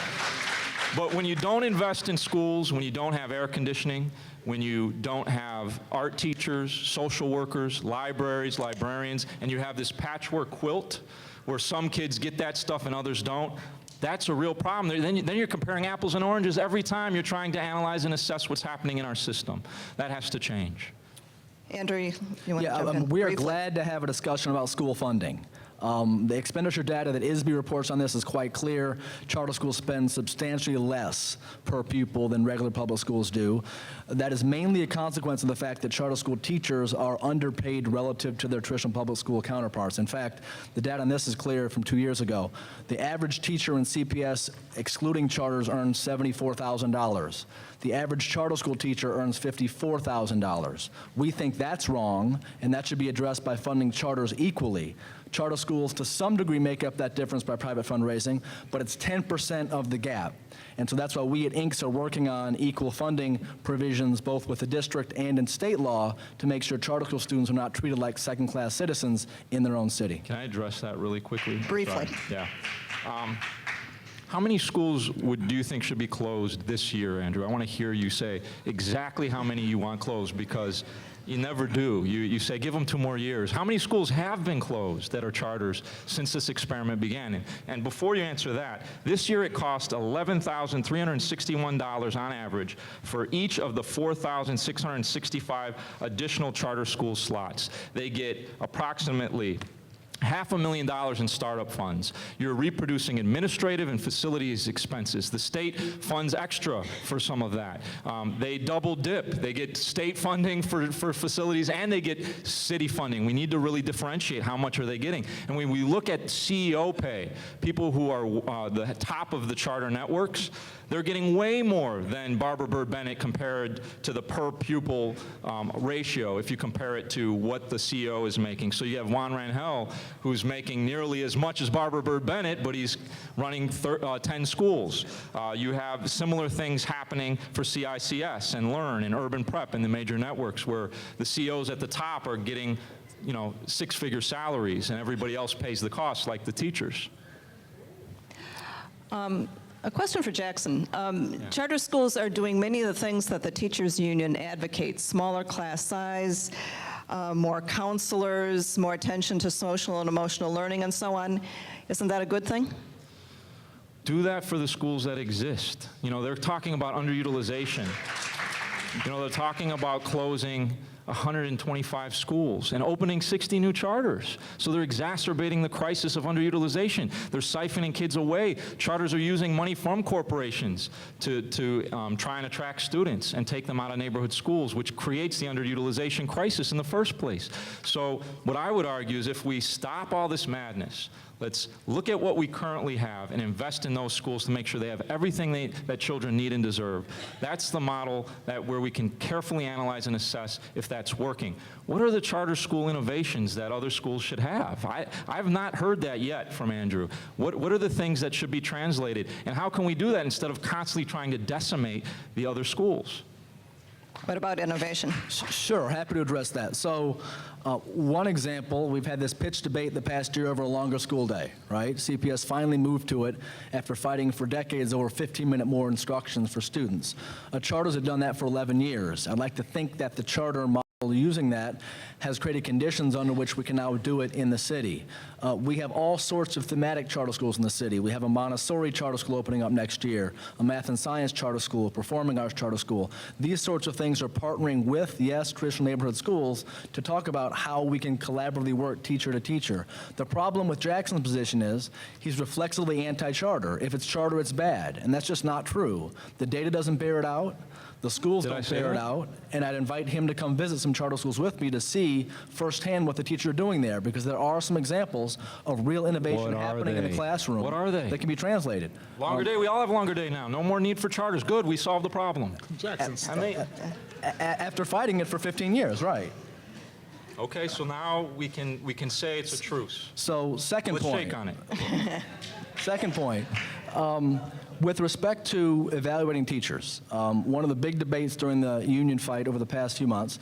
But when you don't invest in schools, when you don't have air conditioning, when you don't have art teachers, social workers, libraries, librarians, and you have this patchwork quilt where some kids get that stuff and others don't, that's a real problem. Then you're comparing apples and oranges every time you're trying to analyze and assess what's happening in our system. That has to change.
Andrew, you want to jump in?
We are
briefly?
glad to have a discussion about school funding. The expenditure data that ISB reports on this is quite clear. Charter schools spend substantially less per pupil than regular public schools do. That is mainly a consequence of the fact that charter school teachers are underpaid relative to their traditional public school counterparts. In fact, the data on this is clear from 2 years ago. The average teacher in CPS, excluding charters, earns $74,000. The average charter school teacher earns $54,000. We think that's wrong, and that should be addressed by funding charters equally. Charter schools, to some degree, make up that difference by private fundraising, but it's 10% of the gap. And so that's why we at INCS are working on equal funding provisions both with the district and in state law to make sure charter school students are not treated like second-class citizens in their own city.
Can I address that really quickly?
Briefly.
Sorry. Yeah. How many schools do you think should be closed this year, Andrew? I want to hear you say exactly how many you want closed, because you never do. You say, give them 2 more years. How many schools have been closed that are charters since this experiment began? And before you answer that, this year it cost $11,361 on average for each of the 4,665 additional charter school slots. They get approximately $500,000 in startup funds. You're reproducing administrative and facilities expenses. The state funds extra for some of that. They double dip. They get state funding for facilities and they get city funding. We need to really differentiate how much are they getting. And when we look at CEO pay, people who are the top of the charter networks, they're getting way more than Barbara Bird Bennett compared to the per pupil ratio if you compare it to what the CEO is making. So you have Juan Rangel, who's making nearly as much as Barbara Bird Bennett, but he's running 10 schools. You have similar things happening for CICS and Learn and Urban Prep and the major networks where the CEOs at the top are getting 6-figure salaries and everybody else pays the costs like the teachers.
A question for Jackson. Charter schools are doing many of the things that the teachers union advocates: smaller class size, more counselors, more attention to social and emotional learning, and so on. Isn't that a good thing?
Do that for the schools that exist. They're talking about underutilization. They're talking about closing 125 schools and opening 60 new charters. So they're exacerbating the crisis of underutilization. They're siphoning kids away. Charters are using money from corporations to try and attract students and take them out of neighborhood schools, which creates the underutilization crisis in the first place. So what I would argue is if we stop all this madness, let's look at what we currently have and invest in those schools to make sure they have everything that children need and deserve. That's the model where we can carefully analyze and assess if that's working. What are the charter school innovations that other schools should have? I've not heard that yet from Andrew. What are the things that should be translated? And how can we do that instead of constantly trying to decimate the other schools?
What about innovation?
Sure, happy to address that. So one example, we've had this pitch debate the past year over a longer school day, right? CPS finally moved to it after fighting for decades over 15-minute more instructions for students. Charters have done that for 11 years. I'd like to think that the charter model using that has created conditions under which we can now do it in the city. We have all sorts of thematic charter schools in the city. We have a Montessori charter school opening up next year, a math and science charter school, a performing arts charter school. These sorts of things are partnering with, yes, traditional neighborhood schools to talk about how we can collaboratively work teacher to teacher. The problem with Jackson's position is he's reflexively anti-charter. If it's charter, it's bad, and that's just not true. The data doesn't bear it out. The schools
Did I
don't
say
bear it
that?
out, and I'd invite him to come visit some charter schools with me to see firsthand what the teachers are doing there, because there are some examples of real innovation
What are
happening in the
they?
classroom.
What are they?
That can be translated.
Longer day, we all have longer day now. No more need for charters. Good, we solved the problem.
Jackson's
I mean,
After fighting it for 15 years, right.
okay, so now we can say it's a truce.
So, second
Let's
point.
shake on it.
Second point, with respect to evaluating teachers, one of the big debates during the union fight over the past few months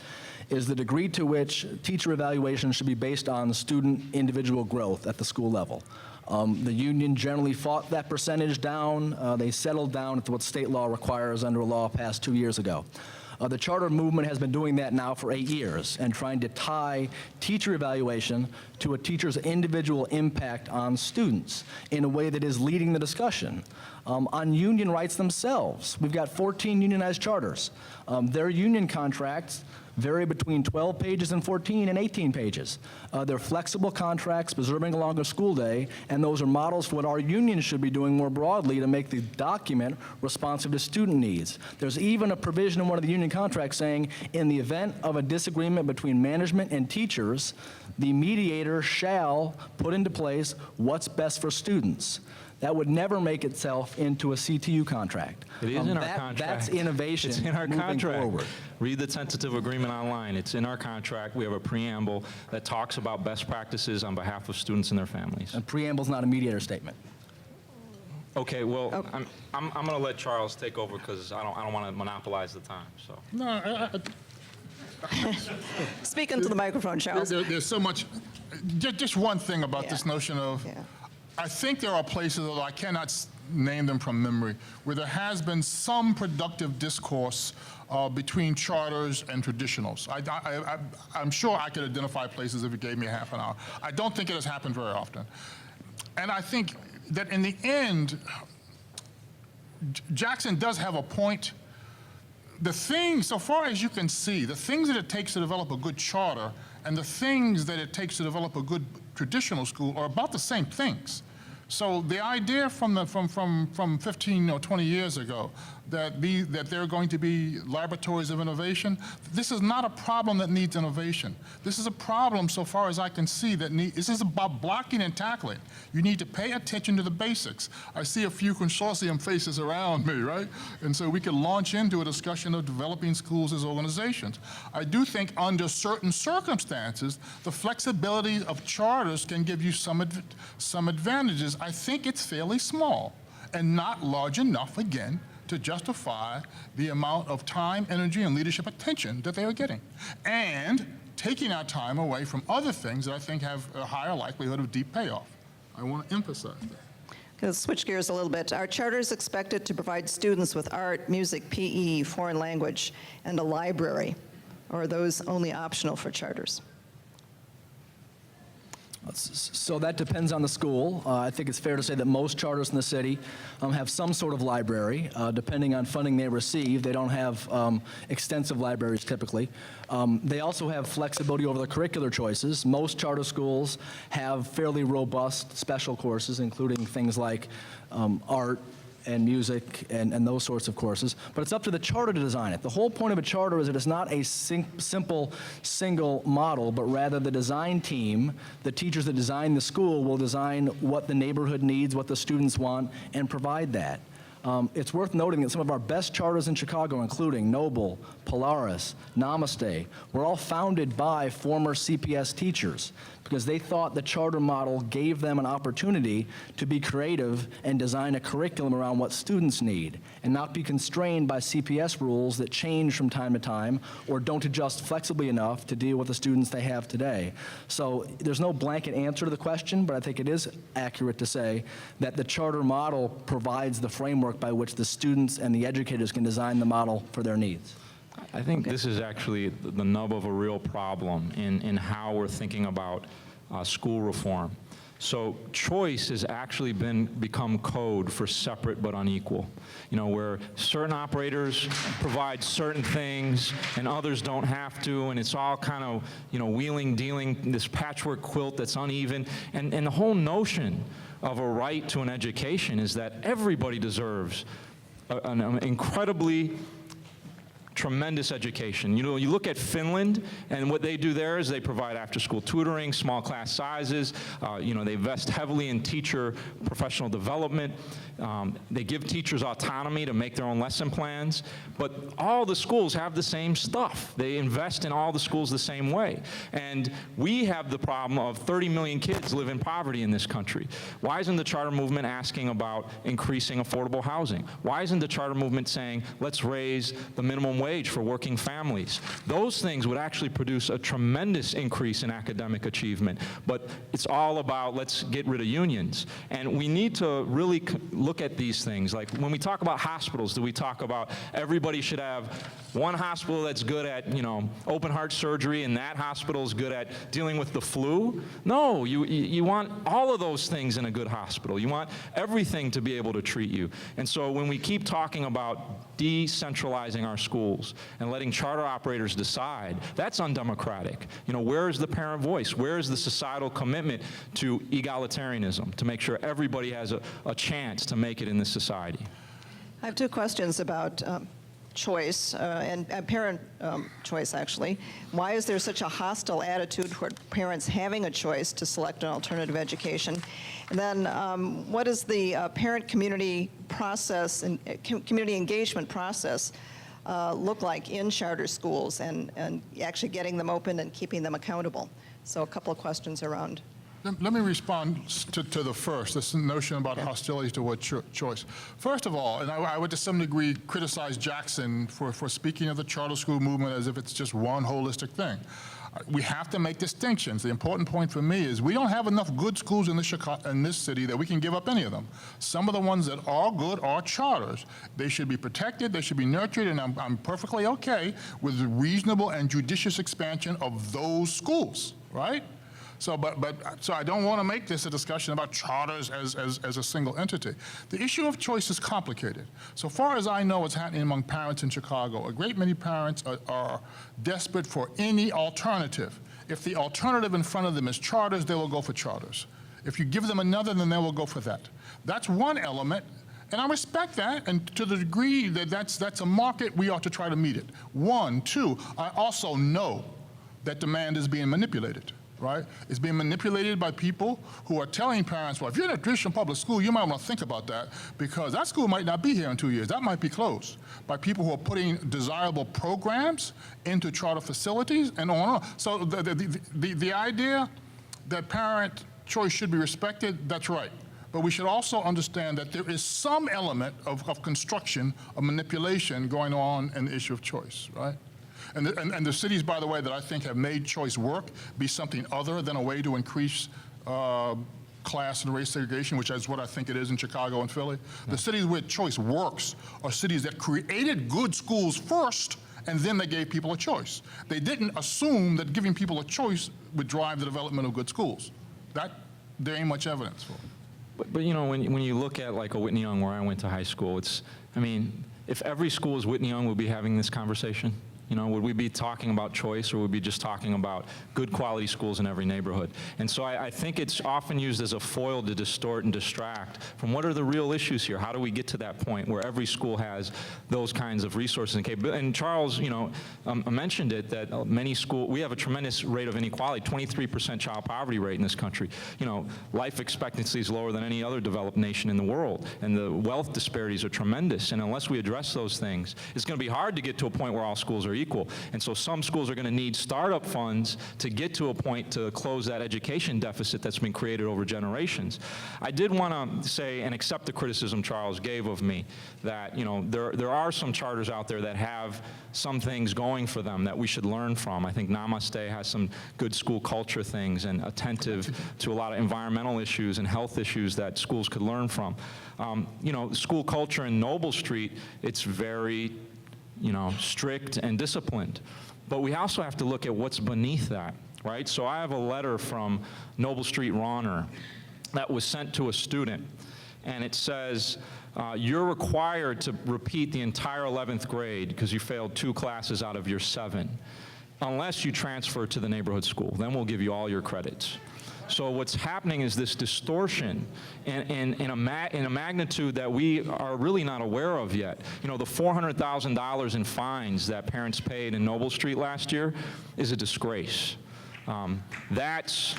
is the degree to which teacher evaluation should be based on student individual growth at the school level. The union generally fought that percentage down. They settled down to what state law requires under a law passed 2 years ago. The charter movement has been doing that now for 8 years and trying to tie teacher evaluation to a teacher's individual impact on students in a way that is leading the discussion. On union rights themselves, we've got 14 unionized charters. Their union contracts vary between 12 pages and 14 and 18 pages. They're flexible contracts preserving a longer school day, and those are models for what our union should be doing more broadly to make the document responsive to student needs. There's even a provision in one of the union contracts saying, in the event of a disagreement between management and teachers, the mediator shall put into place what's best for students. That would never make itself into a CTU contract.
It is in our contract.
That's innovation
It's in our
moving
contract.
forward.
Read the tentative agreement online. It's in our contract. We have a preamble that talks about best practices on behalf of students and their families.
A preamble's not a mediator statement.
Okay, well, I'm going to let Charles take over because I don't want to monopolize the time. So.
No,
Speak into the microphone, Charles.
there's so much. Just one thing about
Yeah.
this notion of,
Yeah.
I think there are places, although I cannot name them from memory, where there has been some productive discourse between charters and traditionals. I'm sure I could identify places if you gave me a half an hour. I don't think it has happened very often. And I think that in the end, Jackson does have a point. The things, so far as you can see, the things that it takes to develop a good charter and the things that it takes to develop a good traditional school are about the same things. So the idea from 15 or 20 years ago that there are going to be laboratories of innovation, this is not a problem that needs innovation. This is a problem, so far as I can see, this is about blocking and tackling. You need to pay attention to the basics. I see a few consortium faces around me, right? And so we can launch into a discussion of developing schools as organizations. I do think under certain circumstances, the flexibility of charters can give you some advantages. I think it's fairly small and not large enough, again, to justify the amount of time, energy, and leadership attention that they are getting. And taking our time away from other things that I think have a higher likelihood of deep payoff. I want to emphasize that.
Let's switch gears a little bit. Our charter is expected to provide students with art, music, PE, foreign language, and a library. Or are those only optional for charters?
So that depends on the school. I think it's fair to say that most charters in the city have some sort of library. Depending on funding they receive, they don't have extensive libraries typically. They also have flexibility over the curricular choices. Most charter schools have fairly robust special courses, including things like art, and music and those sorts of courses, but it's up to the charter to design it. The whole point of a charter is that it's not a simple single model, but rather the design team, the teachers that design the school will design what the neighborhood needs, what the students want, and provide that. It's worth noting that some of our best charters in Chicago, including Noble, Polaris, Namaste, were all founded by former CPS teachers because they thought the charter model gave them an opportunity to be creative and design a curriculum around what students need and not be constrained by CPS rules that change from time to time or don't adjust flexibly enough to deal with the students they have today. So there's no blanket answer to the question, but I think it is accurate to say that the charter model provides the framework by which the students and the educators can design the model for their needs.
I think this is actually the nub of a real problem in how we're thinking about school reform. So choice has actually become code for separate but unequal. You know, where certain operators provide certain things and others don't have to, and it's all kind of, you know, wheeling, dealing, this patchwork quilt that's uneven. And the whole notion of a right to an education is that everybody deserves an incredibly tremendous education. You know, you look at Finland, and what they do there is they provide after-school tutoring, small class sizes. You know, they invest heavily in teacher professional development. They give teachers autonomy to make their own lesson plans. But all the schools have the same stuff. They invest in all the schools the same way. And we have the problem of 30 million kids live in poverty in this country. Why isn't the charter movement asking about increasing affordable housing? Why isn't the charter movement saying, let's raise the minimum wage for working families? Those things would actually produce a tremendous increase in academic achievement. But it's all about let's get rid of unions. And we need to really look at these things. Like when we talk about hospitals, do we talk about everybody should have one hospital that's good at, you know, open heart surgery and that hospital is good at dealing with the flu? No, you want all of those things in a good hospital. You want everything to be able to treat you. And so when we keep talking about decentralizing our schools and letting charter operators decide, that's undemocratic. You know, where is the parent voice? Where is the societal commitment to egalitarianism, to make sure everybody has a chance to make it in this society?
I have two questions about choice and parent choice, actually. Why is there such a hostile attitude toward parents having a choice to select an alternative education? And then what is the parent community process and community engagement process look like in charter schools and actually getting them open and keeping them accountable? So a couple of questions around.
Let me respond to the first, this notion about hostility toward choice. First of all, and I would to some degree criticize Jackson for speaking of the charter school movement as if it's just one holistic thing. We have to make distinctions. The important point for me is we don't have enough good schools in this city that we can give up any of them. Some of the ones that are good are charters. They should be protected, they should be nurtured, and I'm perfectly okay with the reasonable and judicious expansion of those schools, right? So, so I don't want to make this a discussion about charters as a single entity. The issue of choice is complicated. So far as I know what's happening among parents in Chicago, a great many parents are desperate for any alternative. If the alternative in front of them is charters, they will go for charters. If you give them another, then they will go for that. That's one element. And I respect that, and to the degree that that's a market, we ought to try to meet it. One, two, I also know that demand is being manipulated. Right? It's being manipulated by people who are telling parents, well, if you're in a traditional public school, you might want to think about that because that school might not be here in 2 years. That might be closed. By people who are putting desirable programs into charter facilities and on and on. So the idea that parent choice should be respected, that's right. But we should also understand that there is some element of construction, of manipulation going on in the issue of choice, right? And the cities, by the way, that I think have made choice work be something other than a way to increase class and race segregation, which is what I think it is in Chicago and Philly. Yeah. The cities where choice works are cities that created good schools first, and then they gave people a choice. They didn't assume that giving people a choice would drive the development of good schools. That, there ain't much evidence for it.
But you know, when you look at like a Whitney Young where I went to high school, it's, I mean, if every school is Whitney Young, we'd be having this conversation. You know, would we be talking about choice, or would we be just talking about good quality schools in every neighborhood? And so I think it's often used as a foil to distort and distract from what are the real issues here. How do we get to that point where every school has those kinds of resources and capabilities? And Charles, you know, mentioned it, that many schools, we have a tremendous rate of inequality, 23% child poverty rate in this country. You know, life expectancy is lower than any other developed nation in the world, and the wealth disparities are tremendous. And unless we address those things, it's going to be hard to get to a point where all schools are equal. And so some schools are going to need startup funds to get to a point to close that education deficit that's been created over generations. I did want to say and accept the criticism Charles gave of me that, you know, there are some charters out there that have some things going for them that we should learn from. I think Namaste has some good school culture things and attentive to a lot of environmental issues and health issues that schools could learn from. You know, school culture in Noble Street, it's very, you know, strict and disciplined. But we also have to look at what's beneath that, right? So I have a letter from Noble Street Ronner that was sent to a student, and it says, you're required to repeat the entire 11th grade because you failed 2 classes out of your 7, unless you transfer to the neighborhood school. Then we'll give you all your credits. So what's happening is this distortion in a magnitude that we are really not aware of yet. You know, the $400,000 in fines that parents paid in Noble Street last year is a disgrace. That's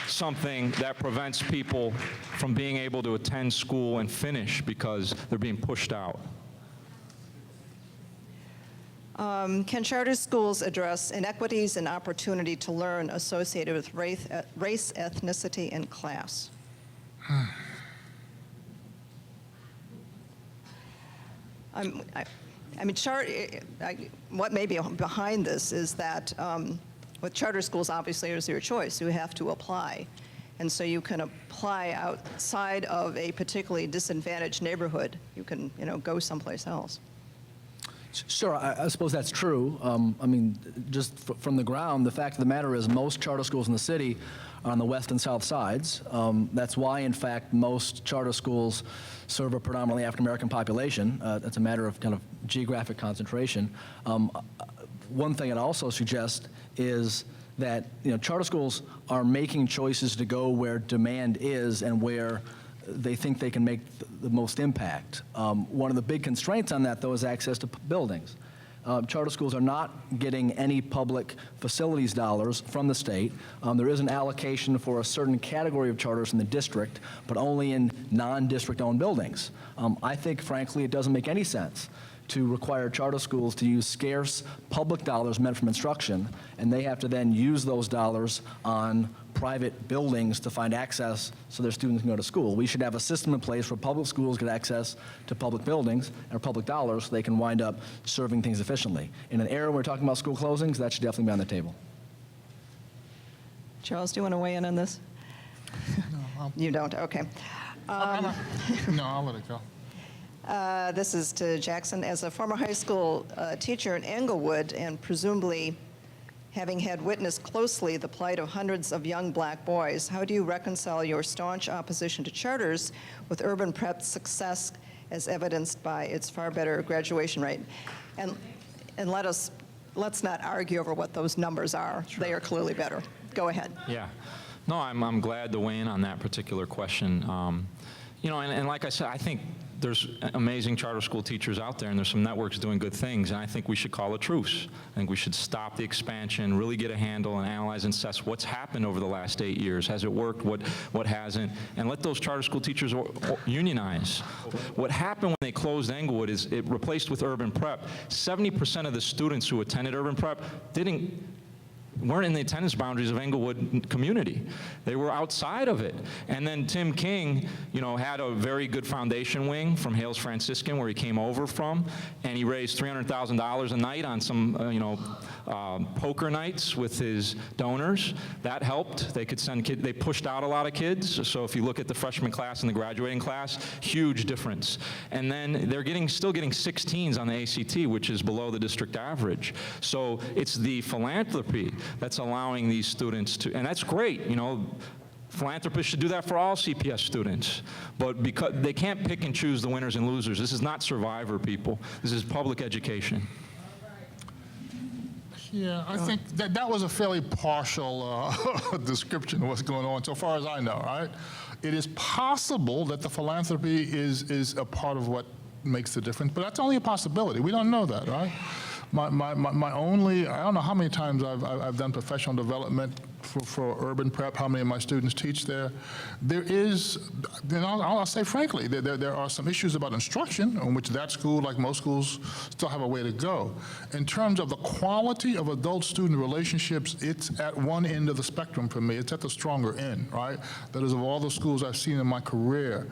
something that prevents people from being able to attend school and finish because they're being pushed out.
Can charter schools address inequities and opportunity to learn associated with race, ethnicity, and class? What may be behind this is that with charter schools, obviously, it's your choice. You have to apply. And so you can apply outside of a particularly disadvantaged neighborhood. You can, go someplace else.
Sure, I suppose that's true. I mean, just from the ground, the fact of the matter is most charter schools in the city are on the west and south sides. That's why, in fact, most charter schools serve a predominantly African-American population. That's a matter of kind of geographic concentration. One thing I'd also suggest is that charter schools are making choices to go where demand is and where they think they can make the most impact. One of the big constraints on that, though, is access to buildings. Charter schools are not getting any public facilities dollars from the state. There is an allocation for a certain category of charters in the district, but only in non-district owned buildings. I think, frankly, it doesn't make any sense to require charter schools to use scarce public dollars meant for instruction, and they have to then use those dollars on private buildings to find access so their students can go to school. We should have a system in place where public schools get access to public buildings or public dollars so they can wind up serving things efficiently. In an era where we're talking about school closings, that should definitely be on the table.
Charles, do you want to weigh in on this?
No,
You don't? Okay.
no, I'll let it go.
This is to Jackson. As a former high school teacher in Englewood, and presumably having had witnessed closely the plight of hundreds of young black boys, how do you reconcile your staunch opposition to charters with urban prep's success as evidenced by its far better graduation rate? And let's not argue over what those numbers are. Sure. They are clearly better. Go ahead.
Yeah. No, I'm glad to weigh in on that particular question. And like I said, I think there's amazing charter school teachers out there, and there's some networks doing good things, and I think we should call a truce. I think we should stop the expansion, really get a handle and analyze and assess what's happened over the last 8 years. Has it worked? What hasn't? And let those charter school teachers unionize. What happened when they closed Englewood is it replaced with urban prep. 70% of the students who attended urban prep weren't in the attendance boundaries of Englewood community. They were outside of it. And then Tim King, had a very good foundation wing from Hales Franciscan where he came over from, and he raised $300,000 a night on some, poker nights with his donors. That helped. They could send kids. They pushed out a lot of kids. So if you look at the freshman class and the graduating class, huge difference. And then they're still getting 16s on the ACT, which is below the district average. So it's the philanthropy that's allowing these students to, and that's great, philanthropists should do that for all CPS students, but because they can't pick and choose the winners and losers. This is not Survivor, people. This is public education.
Yeah, I think that was a fairly partial description of what's going on, so far as I know, right? It is possible that the philanthropy is a part of what makes the difference, but that's only a possibility. We don't know that, right? My only, I don't know how many times I've done professional development for urban prep, how many of my students teach there. There is, I'll say frankly, there are some issues about instruction on which that school, like most schools, still have a way to go. In terms of the quality of adult-student relationships, it's at one end of the spectrum for me. It's at the stronger end, right? That is, of all the schools I've seen in my career,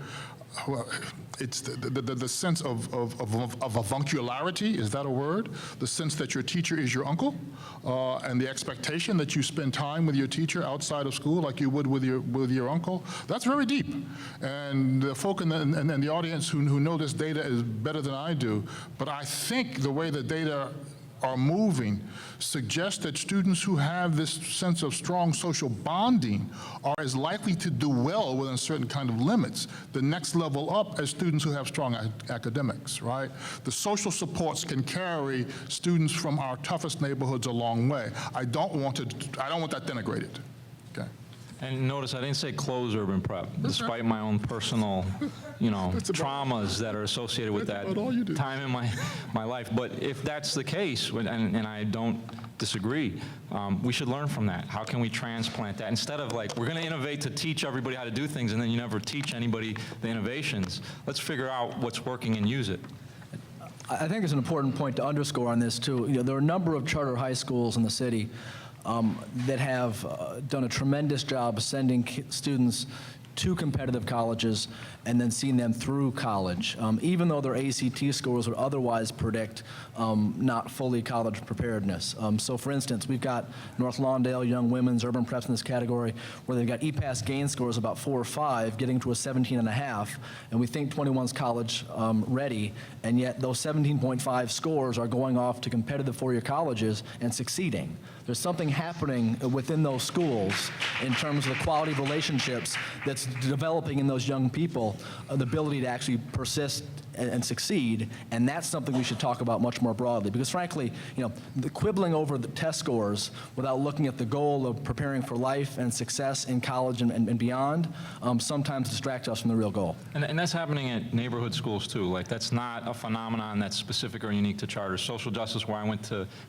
it's the sense of avuncularity, is that a word? The sense that your teacher is your uncle, and the expectation that you spend time with your teacher outside of school like you would with your uncle. That's very deep. And the folk in the audience who know this data is better than I do, but I think the way the data are moving suggests that students who have this sense of strong social bonding are as likely to do well within certain kind of limits. The next level up as students who have strong academics, right? The social supports can carry students from our toughest neighborhoods a long way. I don't want that denigrated, okay?
And notice I didn't say close urban prep, despite my own personal, traumas that are associated with that
about all you do.
time in my life. But if that's the case, and I don't disagree, we should learn from that. How can we transplant that? Instead of like, we're going to innovate to teach everybody how to do things, and then you never teach anybody the innovations. Let's figure out what's working and use it.
I think it's an important point to underscore on this, too. There are a number of charter high schools in the city that have done a tremendous job of sending students to competitive colleges and then seeing them through college, even though their ACT scores would otherwise predict not fully college preparedness. So for instance, we've got North Lawndale Young Women's Urban Preps in this category where they've got EPAS gain scores about 4 or 5, getting to a 17.5, and we think 21's college ready, and yet those 17.5 scores are going off to competitive four-year colleges and succeeding. There's something happening within those schools in terms of the quality of relationships that's developing in those young people, the ability to actually persist and succeed, and that's something we should talk about much more broadly. Because frankly, the quibbling over the test scores without looking at the goal of preparing for life and success in college and beyond sometimes distracts us from the real goal.
And that's happening at neighborhood schools too. Like, that's not a phenomenon that's specific or unique to charters. Social justice, where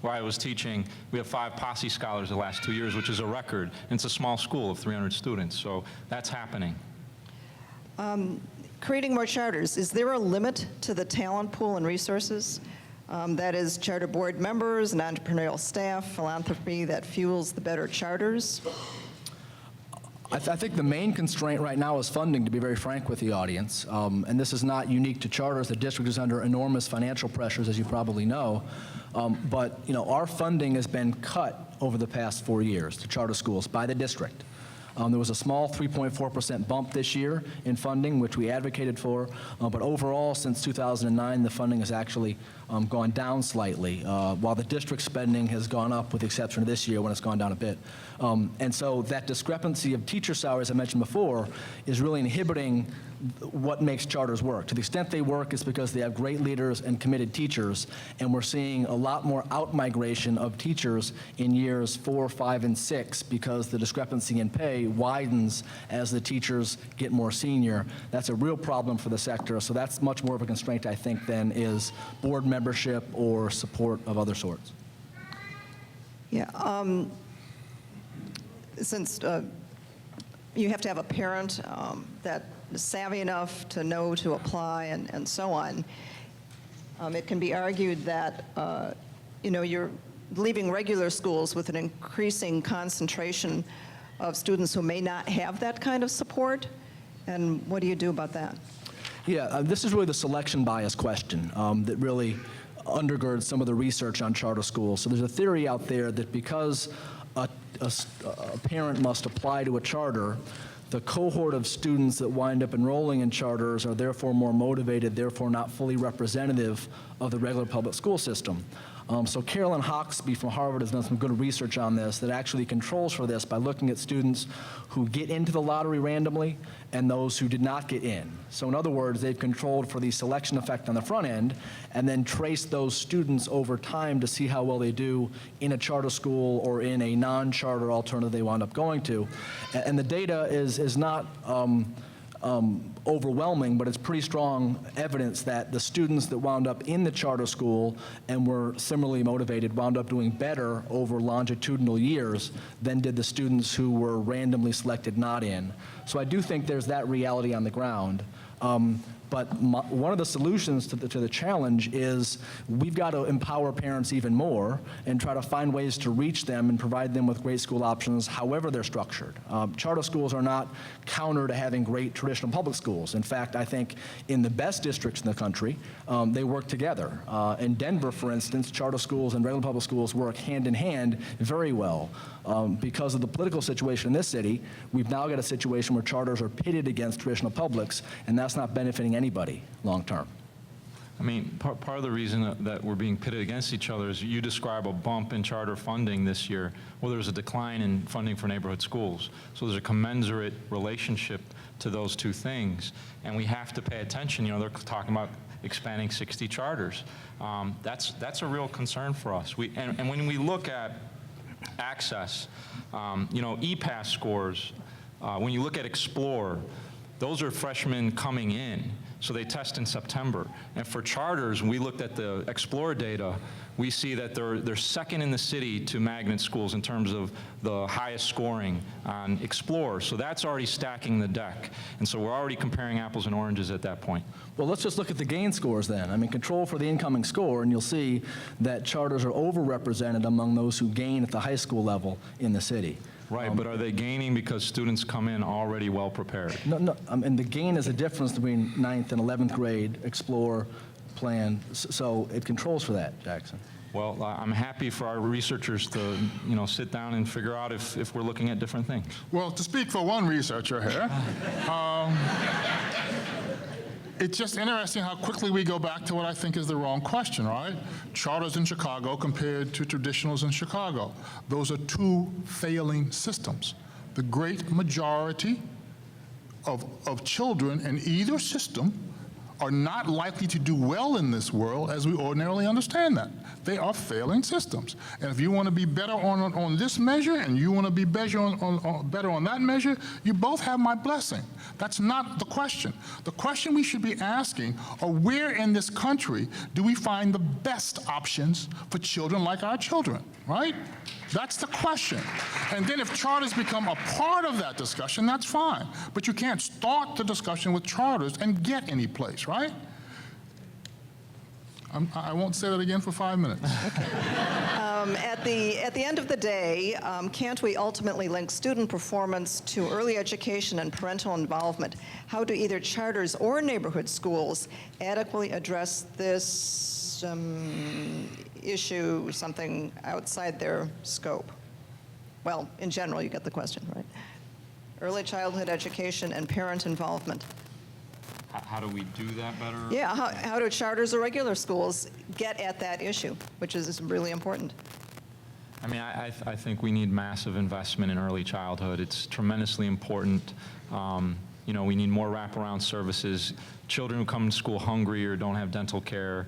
I was teaching, we have 5 Posse scholars the last 2 years, which is a record. And it's a small school of 300 students, so that's happening.
Creating more charters, is there a limit to the talent pool and resources? That is, charter board members and entrepreneurial staff, philanthropy that fuels the better charters?
I think the main constraint right now is funding, to be very frank with the audience. And this is not unique to charters. The district is under enormous financial pressures, as you probably know. But our funding has been cut over the past 4 years to charter schools by the district. There was a small 3.4% bump this year in funding, which we advocated for, but overall, since 2009, the funding has actually gone down slightly, while the district spending has gone up, with the exception of this year when it's gone down a bit. And so that discrepancy of teacher salaries I mentioned before is really inhibiting what makes charters work. To the extent they work, it's because they have great leaders and committed teachers, and we're seeing a lot more out-migration of teachers in years 4, 5, and 6 because the discrepancy in pay widens as the teachers get more senior. That's a real problem for the sector, so that's much more of a constraint, I think, than is board membership or support of other sorts.
Yeah. Since you have to have a parent that is savvy enough to know to apply and so on, it can be argued that you're leaving regular schools with an increasing concentration of students who may not have that kind of support. And what do you do about that?
Yeah, this is really the selection bias question that really undergirds some of the research on charter schools. So there's a theory out there that because a parent must apply to a charter, the cohort of students that wind up enrolling in charters are therefore more motivated, therefore not fully representative of the regular public school system. So Carolyn Hawksby from Harvard has done some good research on this that actually controls for this by looking at students who get into the lottery randomly and those who did not get in. So in other words, they've controlled for the selection effect on the front end and then traced those students over time to see how well they do in a charter school or in a non-charter alternative they wound up going to. And the data is not overwhelming, but it's pretty strong evidence that the students that wound up in the charter school and were similarly motivated wound up doing better over longitudinal years than did the students who were randomly selected not in. So I do think there's that reality on the ground. But one of the solutions to the challenge is we've got to empower parents even more and try to find ways to reach them and provide them with great school options, however they're structured. Charter schools are not counter to having great traditional public schools. In fact, I think in the best districts in the country, they work together. In Denver, for instance, charter schools and regular public schools work hand in hand very well. Because of the political situation in this city, we've now got a situation where charters are pitted against traditional publics, and that's not benefiting anybody long term.
I mean, part of the reason that we're being pitted against each other is you describe a bump in charter funding this year. Well, there's a decline in funding for neighborhood schools. So there's a commensurate relationship to those two things. And we have to pay attention. They're talking about expanding 60 charters. That's a real concern for us. And when we look at access, EPAS scores, When you look at Explore, those are freshmen coming in, so they test in September. And for charters, when we looked at the Explore data, we see that they're second in the city to magnet schools in terms of the highest scoring on Explore. So that's already stacking the deck. And so we're already comparing apples and oranges at that point.
Well, let's just look at the gain scores then. I mean, control for the incoming score, and you'll see that charters are overrepresented among those who gain at the high school level in the city.
Right, but are they gaining because students come in already well prepared?
No, and the gain is a difference between 9th and 11th grade, Explore, Plan, so it controls for that, Jackson.
Well, I'm happy for our researchers to, sit down and figure out if we're looking at different things.
Well, to speak for one researcher here, it's just interesting how quickly we go back to what I think is the wrong question, right? Charters in Chicago compared to traditionals in Chicago. Those are two failing systems. The great majority of children in either system are not likely to do well in this world as we ordinarily understand that. They are failing systems. And if you want to be better on this measure and you want to be better on that measure, you both have my blessing. That's not the question. The question we should be asking are where in this country do we find the best options for children like our children, right? That's the question. And then if charters become a part of that discussion, that's fine. But you can't start the discussion with charters and get any place, right? I won't say that again for 5 minutes.
At the end of the day, can't we ultimately link student performance to early education and parental involvement? How do either charters or neighborhood schools adequately address this issue, something outside their scope? Well, in general, you get the question, right? Early childhood education and parent involvement.
How do we do that better?
Yeah, how do charters or regular schools get at that issue, which is really important?
I mean, I think we need massive investment in early childhood. It's tremendously important. We need more wraparound services. Children who come to school hungry or don't have dental care,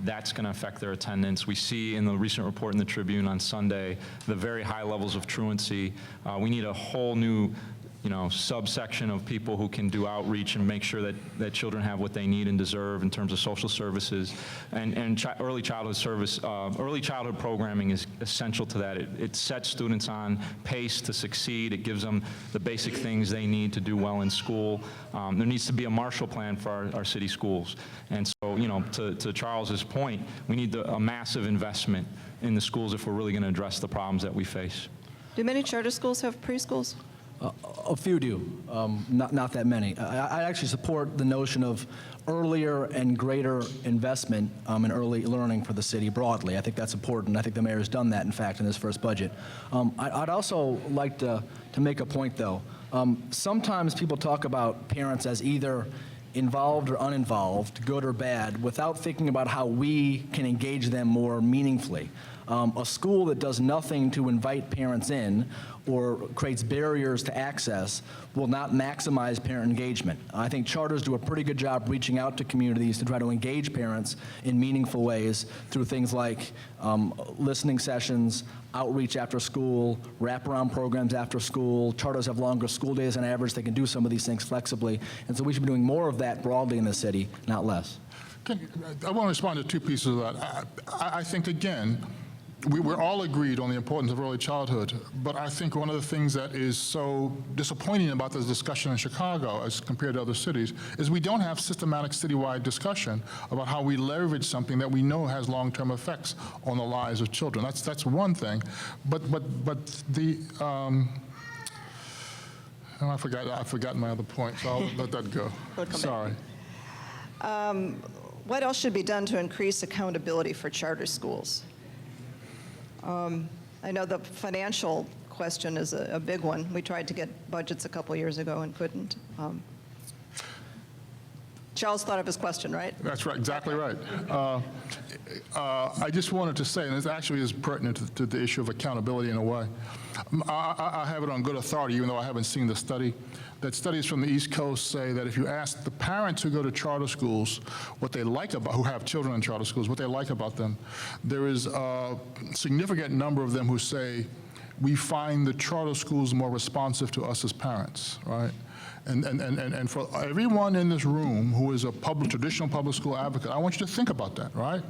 that's going to affect their attendance. We see in the recent report in the Tribune on Sunday the very high levels of truancy. We need a whole new subsection of people who can do outreach and make sure that children have what they need and deserve in terms of social services. And early childhood programming is essential to that. It sets students on pace to succeed. It gives them the basic things they need to do well in school. There needs to be a Marshall Plan for our city schools. And so, to Charles's point, we need a massive investment in the schools if we're really going to address the problems that we face.
Do many charter schools have preschools?
A few do, not that many. I actually support the notion of earlier and greater investment in early learning for the city broadly. I think that's important. I think the mayor's done that, in fact, in this first budget. I'd also like to make a point, though. Sometimes people talk about parents as either involved or uninvolved, good or bad, without thinking about how we can engage them more meaningfully. A school that does nothing to invite parents in or creates barriers to access will not maximize parent engagement. I think charters do a pretty good job reaching out to communities to try to engage parents in meaningful ways through things like listening sessions, outreach after school, wraparound programs after school. Charters have longer school days on average. They can do some of these things flexibly. And so we should be doing more of that broadly in the city, not less.
I want to respond to two pieces of that. I think, again, we're all agreed on the importance of early childhood, but I think one of the things that is so disappointing about this discussion in Chicago as compared to other cities is we don't have systematic citywide discussion about how we leverage something that we know has long-term effects on the lives of children. That's one thing, but the I've forgotten my other point, so I'll let that go. Sorry.
What else should be done to increase accountability for charter schools? I know the financial question is a big one. We tried to get budgets a couple years ago and couldn't. Charles thought of his question, right?
That's right, exactly right. I just wanted to say, and this actually is pertinent to the issue of accountability in a way. I have it on good authority, even though I haven't seen the study, that studies from the East Coast say that if you ask the parents who go to charter schools what they like about, who have children in charter schools, what they like about them, there is a significant number of them who say we find the charter schools more responsive to us as parents, right? And for everyone in this room who is a traditional public school advocate, I want you to think about that, right?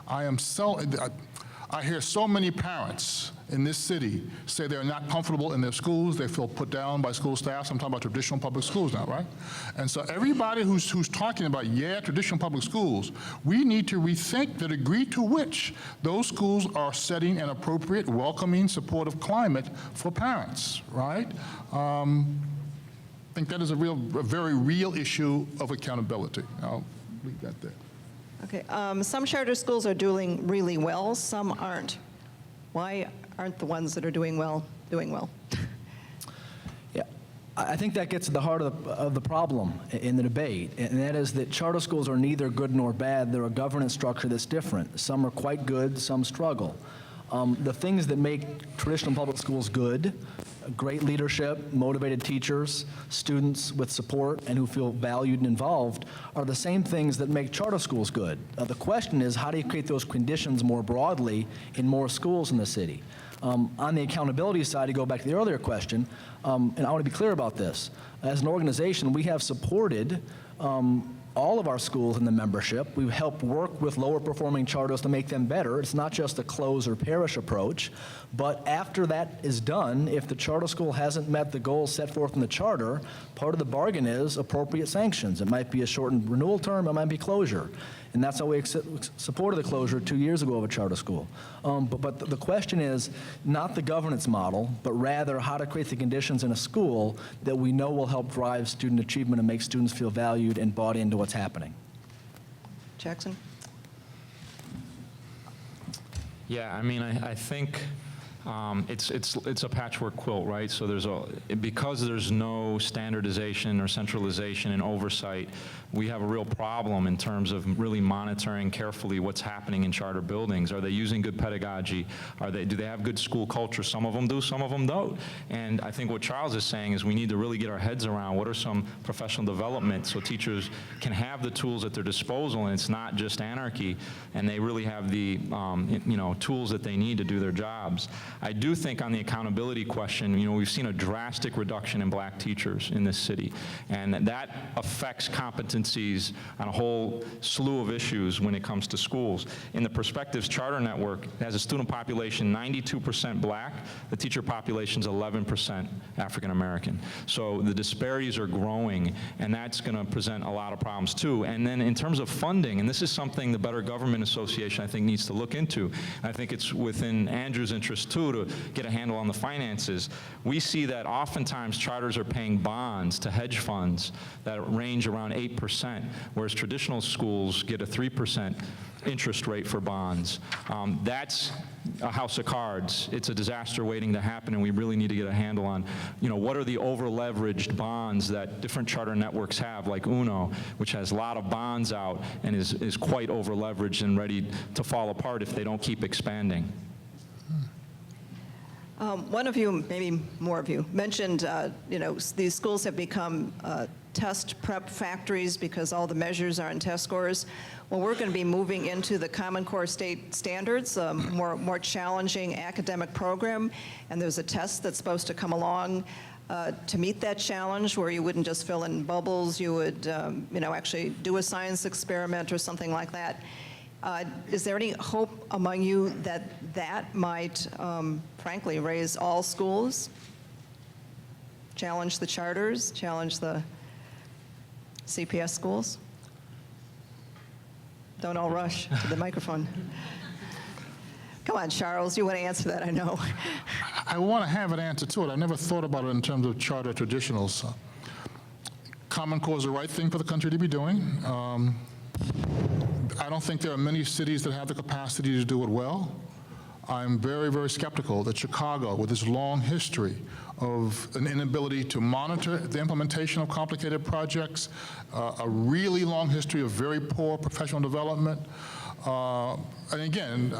I hear so many parents in this city say they're not comfortable in their schools, they feel put down by school staff. I'm talking about traditional public schools now, right? And so everybody who's talking about, yeah, traditional public schools, we need to rethink the degree to which those schools are setting an appropriate, welcoming, supportive climate for parents, right? I think that is a very real issue of accountability. I'll leave that there.
Okay, some charter schools are doing really well, some aren't. Why aren't the ones that are doing well doing well?
Yeah, I think that gets at the heart of the problem in the debate, and that is that charter schools are neither good nor bad. They're a governance structure that's different. Some are quite good, some struggle. The things that make traditional public schools good, great leadership, motivated teachers, students with support and who feel valued and involved, are the same things that make charter schools good. The question is, how do you create those conditions more broadly in more schools in the city? On the accountability side, to go back to the earlier question, and I want to be clear about this, as an organization, we have supported all of our schools in the membership. We've helped work with lower performing charters to make them better. It's not just a close or parish approach, but after that is done, if the charter school hasn't met the goals set forth in the charter, part of the bargain is appropriate sanctions. It might be a shortened renewal term, it might be closure. And that's how we supported the closure 2 years ago of a charter school. But the question is not the governance model, but rather how to create the conditions in a school that we know will help drive student achievement and make students feel valued and bought into what's happening.
Jackson?
Yeah, I mean, I think it's a patchwork quilt, right? So because there's no standardization or centralization and oversight, we have a real problem in terms of really monitoring carefully what's happening in charter buildings. Are they using good pedagogy? Do they have good school culture? Some of them do, some of them don't. And I think what Charles is saying is we need to really get our heads around what are some professional development so teachers can have the tools at their disposal and it's not just anarchy, and they really have the tools that they need to do their jobs. I do think on the accountability question, we've seen a drastic reduction in black teachers in this city, and that affects competencies on a whole slew of issues when it comes to schools. In the Perspectives Charter Network, it has a student population 92% black, the teacher population is 11% African American. So the disparities are growing, and that's going to present a lot of problems too. And then in terms of funding, and this is something the Better Government Association I think needs to look into, I think it's within Andrew's interest too to get a handle on the finances. We see that oftentimes charters are paying bonds to hedge funds that range around 8%, whereas traditional schools get a 3% interest rate for bonds. That's a house of cards. It's a disaster waiting to happen, and we really need to get a handle on, what are the over-leveraged bonds that different charter networks have, like UNO, which has a lot of bonds out and is quite over-leveraged and ready to fall apart if they don't keep expanding.
One of you, maybe more of you, mentioned, these schools have become test prep factories because all the measures are in test scores. Well, we're going to be moving into the Common Core state standards, a more challenging academic program, and there's a test that's supposed to come along to meet that challenge where you wouldn't just fill in bubbles, you would, actually do a science experiment or something like that. Is there any hope among you that might, frankly, raise all schools, challenge the charters, challenge the CPS schools? Don't all rush to the microphone. Come on, Charles, you want to answer that, I know.
I want to have an answer to it. I never thought about it in terms of charter traditionals. Common Core is the right thing for the country to be doing. I don't think there are many cities that have the capacity to do it well. I'm very, very skeptical that Chicago, with its long history of an inability to monitor the implementation of complicated projects, a really long history of very poor professional development, and again,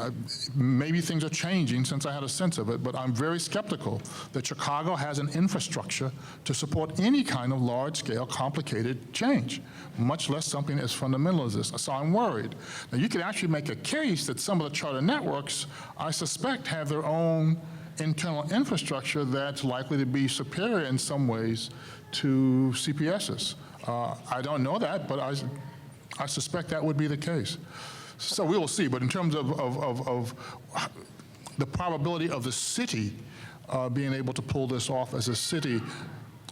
maybe things are changing since I had a sense of it, but I'm very skeptical that Chicago has an infrastructure to support any kind of large-scale, complicated change, much less something as fundamental as this. So I'm worried. Now, you could actually make a case that some of the charter networks, I suspect, have their own internal infrastructure that's likely to be superior in some ways to CPS's. I don't know that, but I suspect that would be the case. So we will see. But in terms of the probability of the city being able to pull this off as a city,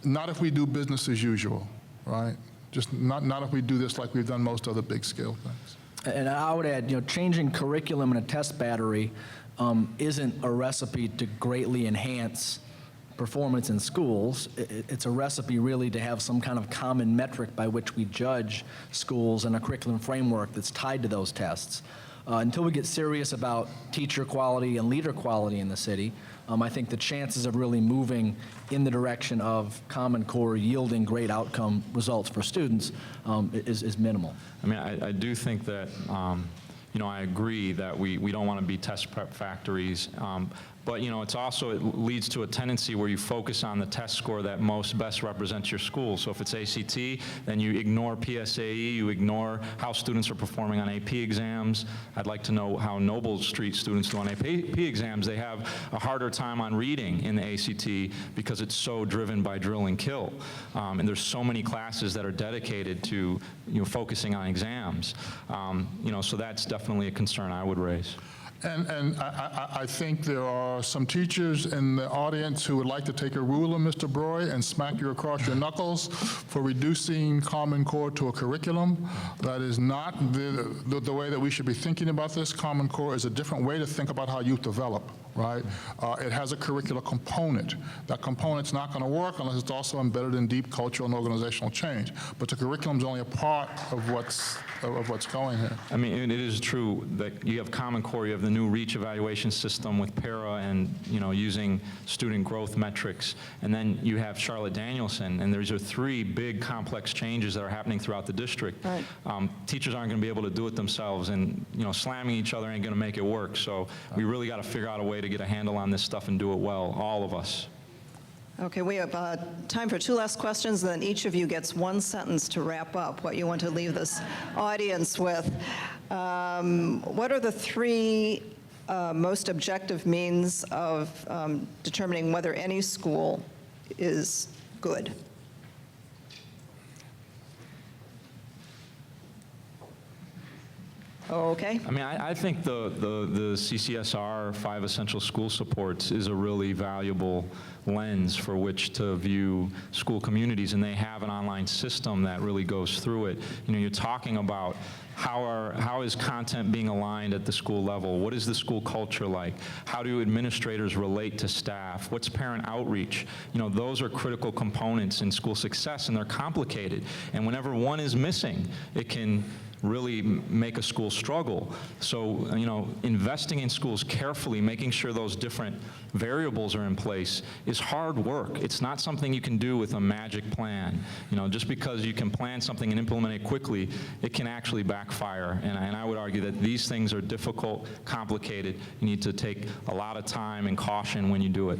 not if we do business as usual, right? Just not if we do this like we've done most other big scale things.
And I would add, changing curriculum in a test battery isn't a recipe to greatly enhance performance in schools. It's a recipe really to have some kind of common metric by which we judge schools and a curriculum framework that's tied to those tests. Until we get serious about teacher quality and leader quality in the city, I think the chances of really moving in the direction of Common Core yielding great outcome results for students is minimal.
I mean, I do think that, I agree that we don't want to be test prep factories. But, it's also, it leads to a tendency where you focus on the test score that most best represents your school. So if it's ACT, then you ignore PSAE, you ignore how students are performing on AP exams. I'd like to know how Noble Street students do on AP exams. They have a harder time on reading in the ACT because it's so driven by drill and kill. And there's so many classes that are dedicated to, focusing on exams. So that's definitely a concern I would raise.
And I think there are some teachers in the audience who would like to take a ruler, Mr. Broy, and smack you across your knuckles for reducing Common Core to a curriculum. That is not the way that we should be thinking about this. Common Core is a different way to think about how youth develop, right? It has a curricular component. That component's not going to work unless it's also embedded in deep cultural and organizational change. But the curriculum's only a part of what's going here.
I mean, it is true that you have Common Core, you have the new REACH evaluation system with para and, using student growth metrics. And then you have Charlotte Danielson, and these are three big complex changes that are happening throughout the district.
Right.
Teachers aren't going to be able to do it themselves, and, slamming each other ain't going to make it work. So we really got to figure out a way to get a handle on this stuff and do it well, all of us.
Okay, we have time for two last questions, and then each of you gets one sentence to wrap up what you want to leave this audience with. What are the three most objective means of determining whether any school is good? Okay.
I mean, I think the CCSR 5 essential school supports is a really valuable lens for which to view school communities, and they have an online system that really goes through it. You're talking about how is content being aligned at the school level? What is the school culture like? How do administrators relate to staff? What's parent outreach? Those are critical components in school success, and they're complicated. And whenever one is missing, it can really make a school struggle. So, investing in schools carefully, making sure those different variables are in place is hard work. It's not something you can do with a magic plan. Just because you can plan something and implement it quickly, it can actually backfire. And I would argue that these things are difficult, complicated. You need to take a lot of time and caution when you do it.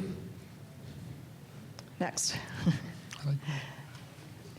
Next.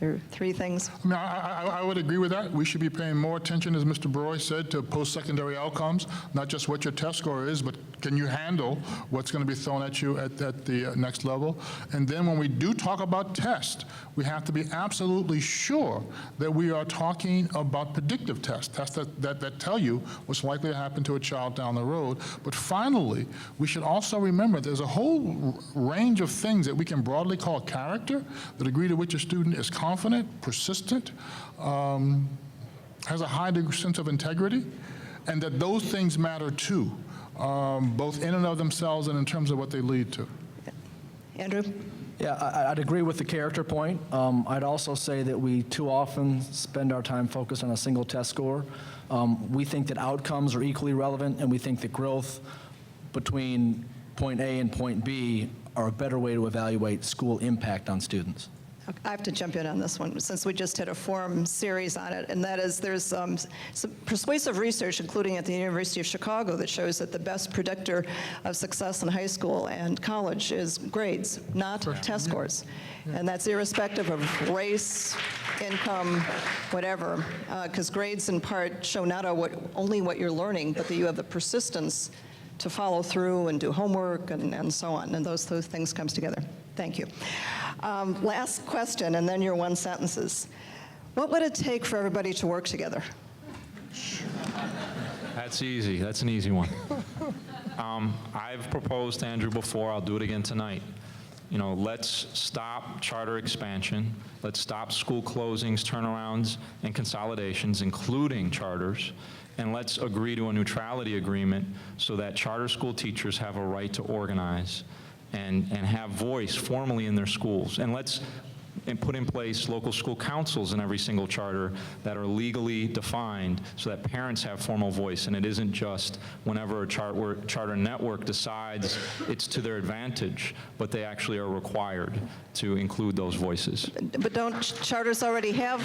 There are three things.
I mean, I would agree with that. We should be paying more attention, as Mr. Broy said, to post-secondary outcomes, not just what your test score is, but can you handle what's going to be thrown at you at the next level? And then when we do talk about tests, we have to be absolutely sure that we are talking about predictive tests that tell you what's likely to happen to a child down the road. But finally, we should also remember there's a whole range of things that we can broadly call character, the degree to which a student is confident, persistent, has a high sense of integrity, and that those things matter too, both in and of themselves and in terms of what they lead to.
Andrew?
Yeah, I'd agree with the character point. I'd also say that we too often spend our time focused on a single test score. We think that outcomes are equally relevant, and we think that growth between point A and point B are a better way to evaluate school impact on students.
I have to jump in on this one, since we just had a forum series on it, and that is there's some persuasive research, including at the University of Chicago, that shows that the best predictor of success in high school and college is grades, not test scores. And that's irrespective of race, income, whatever, because grades in part show not only what you're learning, but that you have the persistence to follow through and do homework and so on, and those things comes together. Thank you. Last question, and then your one sentences. What would it take for everybody to work together?
That's easy. That's an easy one. I've proposed to Andrew before. I'll do it again tonight. You know, let's stop charter expansion. Let's stop school closings, turnarounds, and consolidations, including charters. And let's agree to a neutrality agreement so that charter school teachers have a right to organize and have voice formally in their schools. And let's put in place local school councils in every single charter that are legally defined so that parents have formal voice, and it isn't just whenever a charter network decides it's to their advantage, but they actually are required to include those voices.
But don't charters already have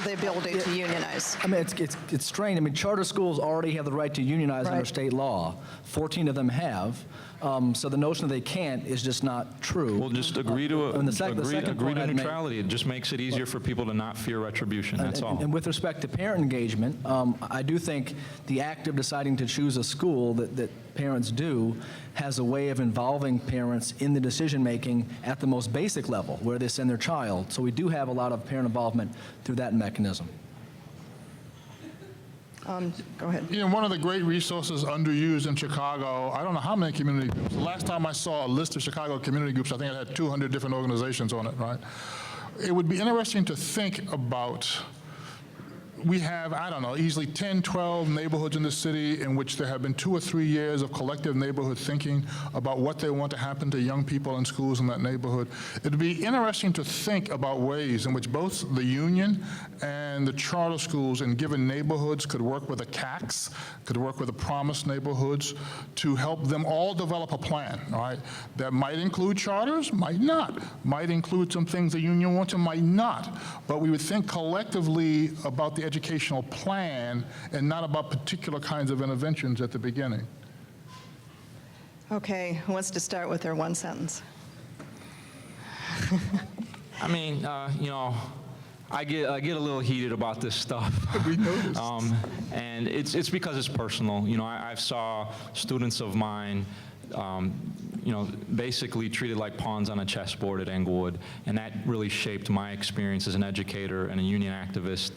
the ability to unionize?
I mean, it's strange. I mean, charter schools already have the right to unionize under
Right.
state law. 14 of them have. So the notion that they can't is just not true.
We'll just agree to
And the second
agree
point
to
I'd make-
neutrality. It just makes it easier for people to not fear retribution. That's all.
And with respect to parent engagement, I do think the act of deciding to choose a school that parents do has a way of involving parents in the decision-making at the most basic level, where they send their child. So we do have a lot of parent involvement through that mechanism.
Go ahead.
You know, one of the great resources underused in Chicago, I don't know how many community groups. The last time I saw a list of Chicago community groups, I think it had 200 different organizations on it, right? It would be interesting to think about, we have, I don't know, easily 10, 12 neighborhoods in the city in which there have been 2 or 3 years of collective neighborhood thinking about what they want to happen to young people in schools in that neighborhood. It would be interesting to think about ways in which both the union and the charter schools in given neighborhoods could work with the CACs, could work with the promised neighborhoods to help them all develop a plan, all right? That might include charters, might not. Might include some things the union wants and might not. But we would think collectively about the educational plan and not about particular kinds of interventions at the beginning.
Okay, who wants to start with their one sentence?
I mean, you know, I get a little heated about this stuff.
We noticed.
And it's because it's personal. You know, I saw students of mine, you know, basically treated like pawns on a chessboard at Englewood, and that really shaped my experience as an educator and a union activist.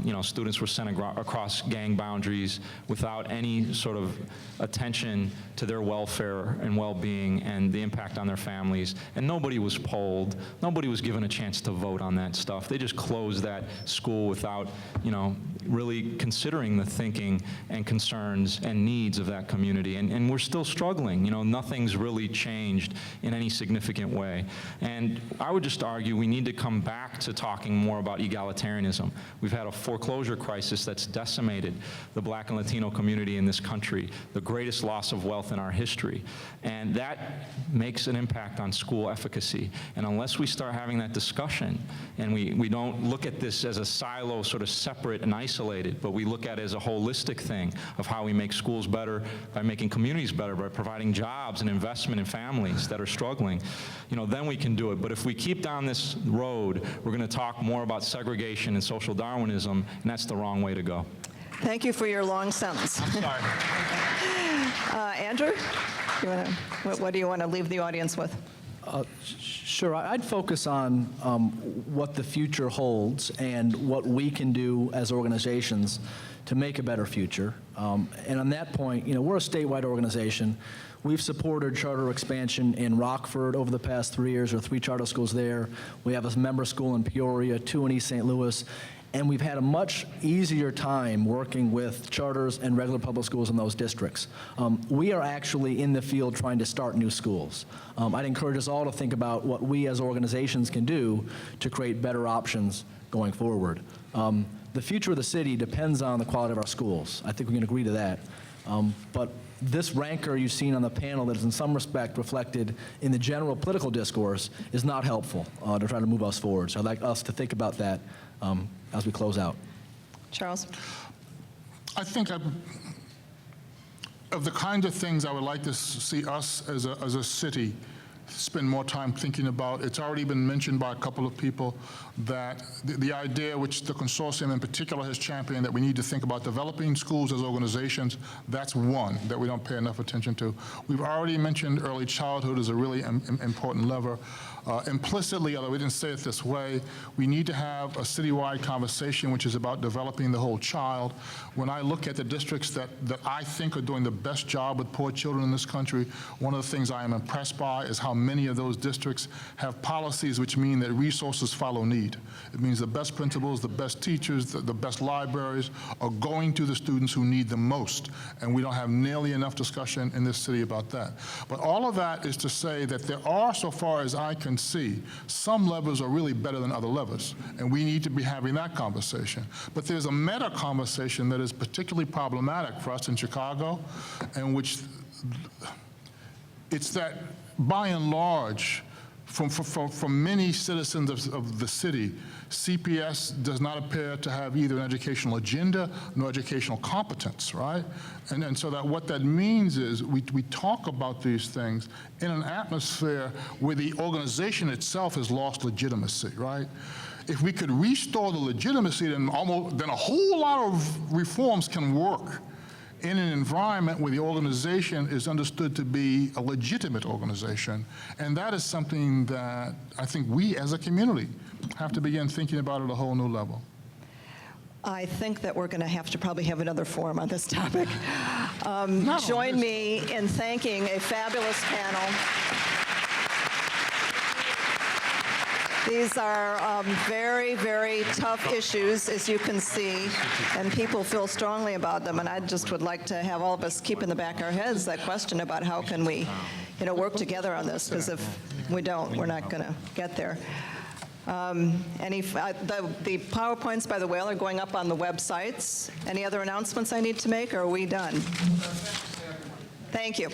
You know, students were sent across gang boundaries without any sort of attention to their welfare and well-being and the impact on their families, and nobody was polled. Nobody was given a chance to vote on that stuff. They just closed that school without, you know, really considering the thinking and concerns and needs of that community, and we're still struggling. You know, nothing's really changed in any significant way. And I would just argue we need to come back to talking more about egalitarianism. We've had a foreclosure crisis that's decimated the Black and Latino community in this country, the greatest loss of wealth in our history. And that makes an impact on school efficacy. And unless we start having that discussion and we don't look at this as a silo, sort of separate and isolated, but we look at it as a holistic thing of how we make schools better by making communities better, by providing jobs and investment in families that are struggling, you know, then we can do it. But if we keep down this road, we're going to talk more about segregation and social Darwinism, and that's the wrong way to go.
Thank you for your long sentence.
I'm sorry.
Andrew, what do you want to leave the audience with?
Sure, I'd focus on what the future holds and what we can do as organizations to make a better future. And on that point, you know, we're a statewide organization. We've supported charter expansion in Rockford over the past 3 years. There are 3 charter schools there. We have a member school in Peoria, 2 in East St. Louis. And we've had a much easier time working with charters and regular public schools in those districts. We are actually in the field trying to start new schools. I'd encourage us all to think about what we as organizations can do to create better options going forward. The future of the city depends on the quality of our schools. I think we can agree to that. But this rancor you've seen on the panel that is in some respect reflected in the general political discourse is not helpful to try to move us forward. So I'd like us to think about that as we close out.
Charles?
I think of the kinds of things I would like to see us as a city spend more time thinking about. It's already been mentioned by a couple of people that the idea, which the consortium in particular has championed, that we need to think about developing schools as organizations, that's one that we don't pay enough attention to. We've already mentioned early childhood as a really important lever. Implicitly, although we didn't say it this way, we need to have a citywide conversation which is about developing the whole child. When I look at the districts that I think are doing the best job with poor children in this country, one of the things I am impressed by is how many of those districts have policies which mean that resources follow need. It means the best principals, the best teachers, the best libraries are going to the students who need them most, and we don't have nearly enough discussion in this city about that. But all of that is to say that there are, so far as I can see, some levers are really better than other levers, and we need to be having that conversation. But there's a meta conversation that is particularly problematic for us in Chicago, and which it's that, by and large, from many citizens of the city, CPS does not appear to have either an educational agenda nor educational competence, right? And so that what that means is we talk about these things in an atmosphere where the organization itself has lost legitimacy, right? If we could restore the legitimacy, then a whole lot of reforms can work in an environment where the organization is understood to be a legitimate organization. And that is something that I think we as a community have to begin thinking about at a whole new level.
I think that we're going to have to probably have another forum on this topic. Join me in thanking a fabulous panel. These are very, very tough issues, as you can see, and people feel strongly about them. And I just would like to have all of us keep in the back of our heads that question about how can we, work together on this, because if we don't, we're not going to get there. The PowerPoints, by the way, are going up on the websites. Any other announcements I need to make, or are we done? Thank you.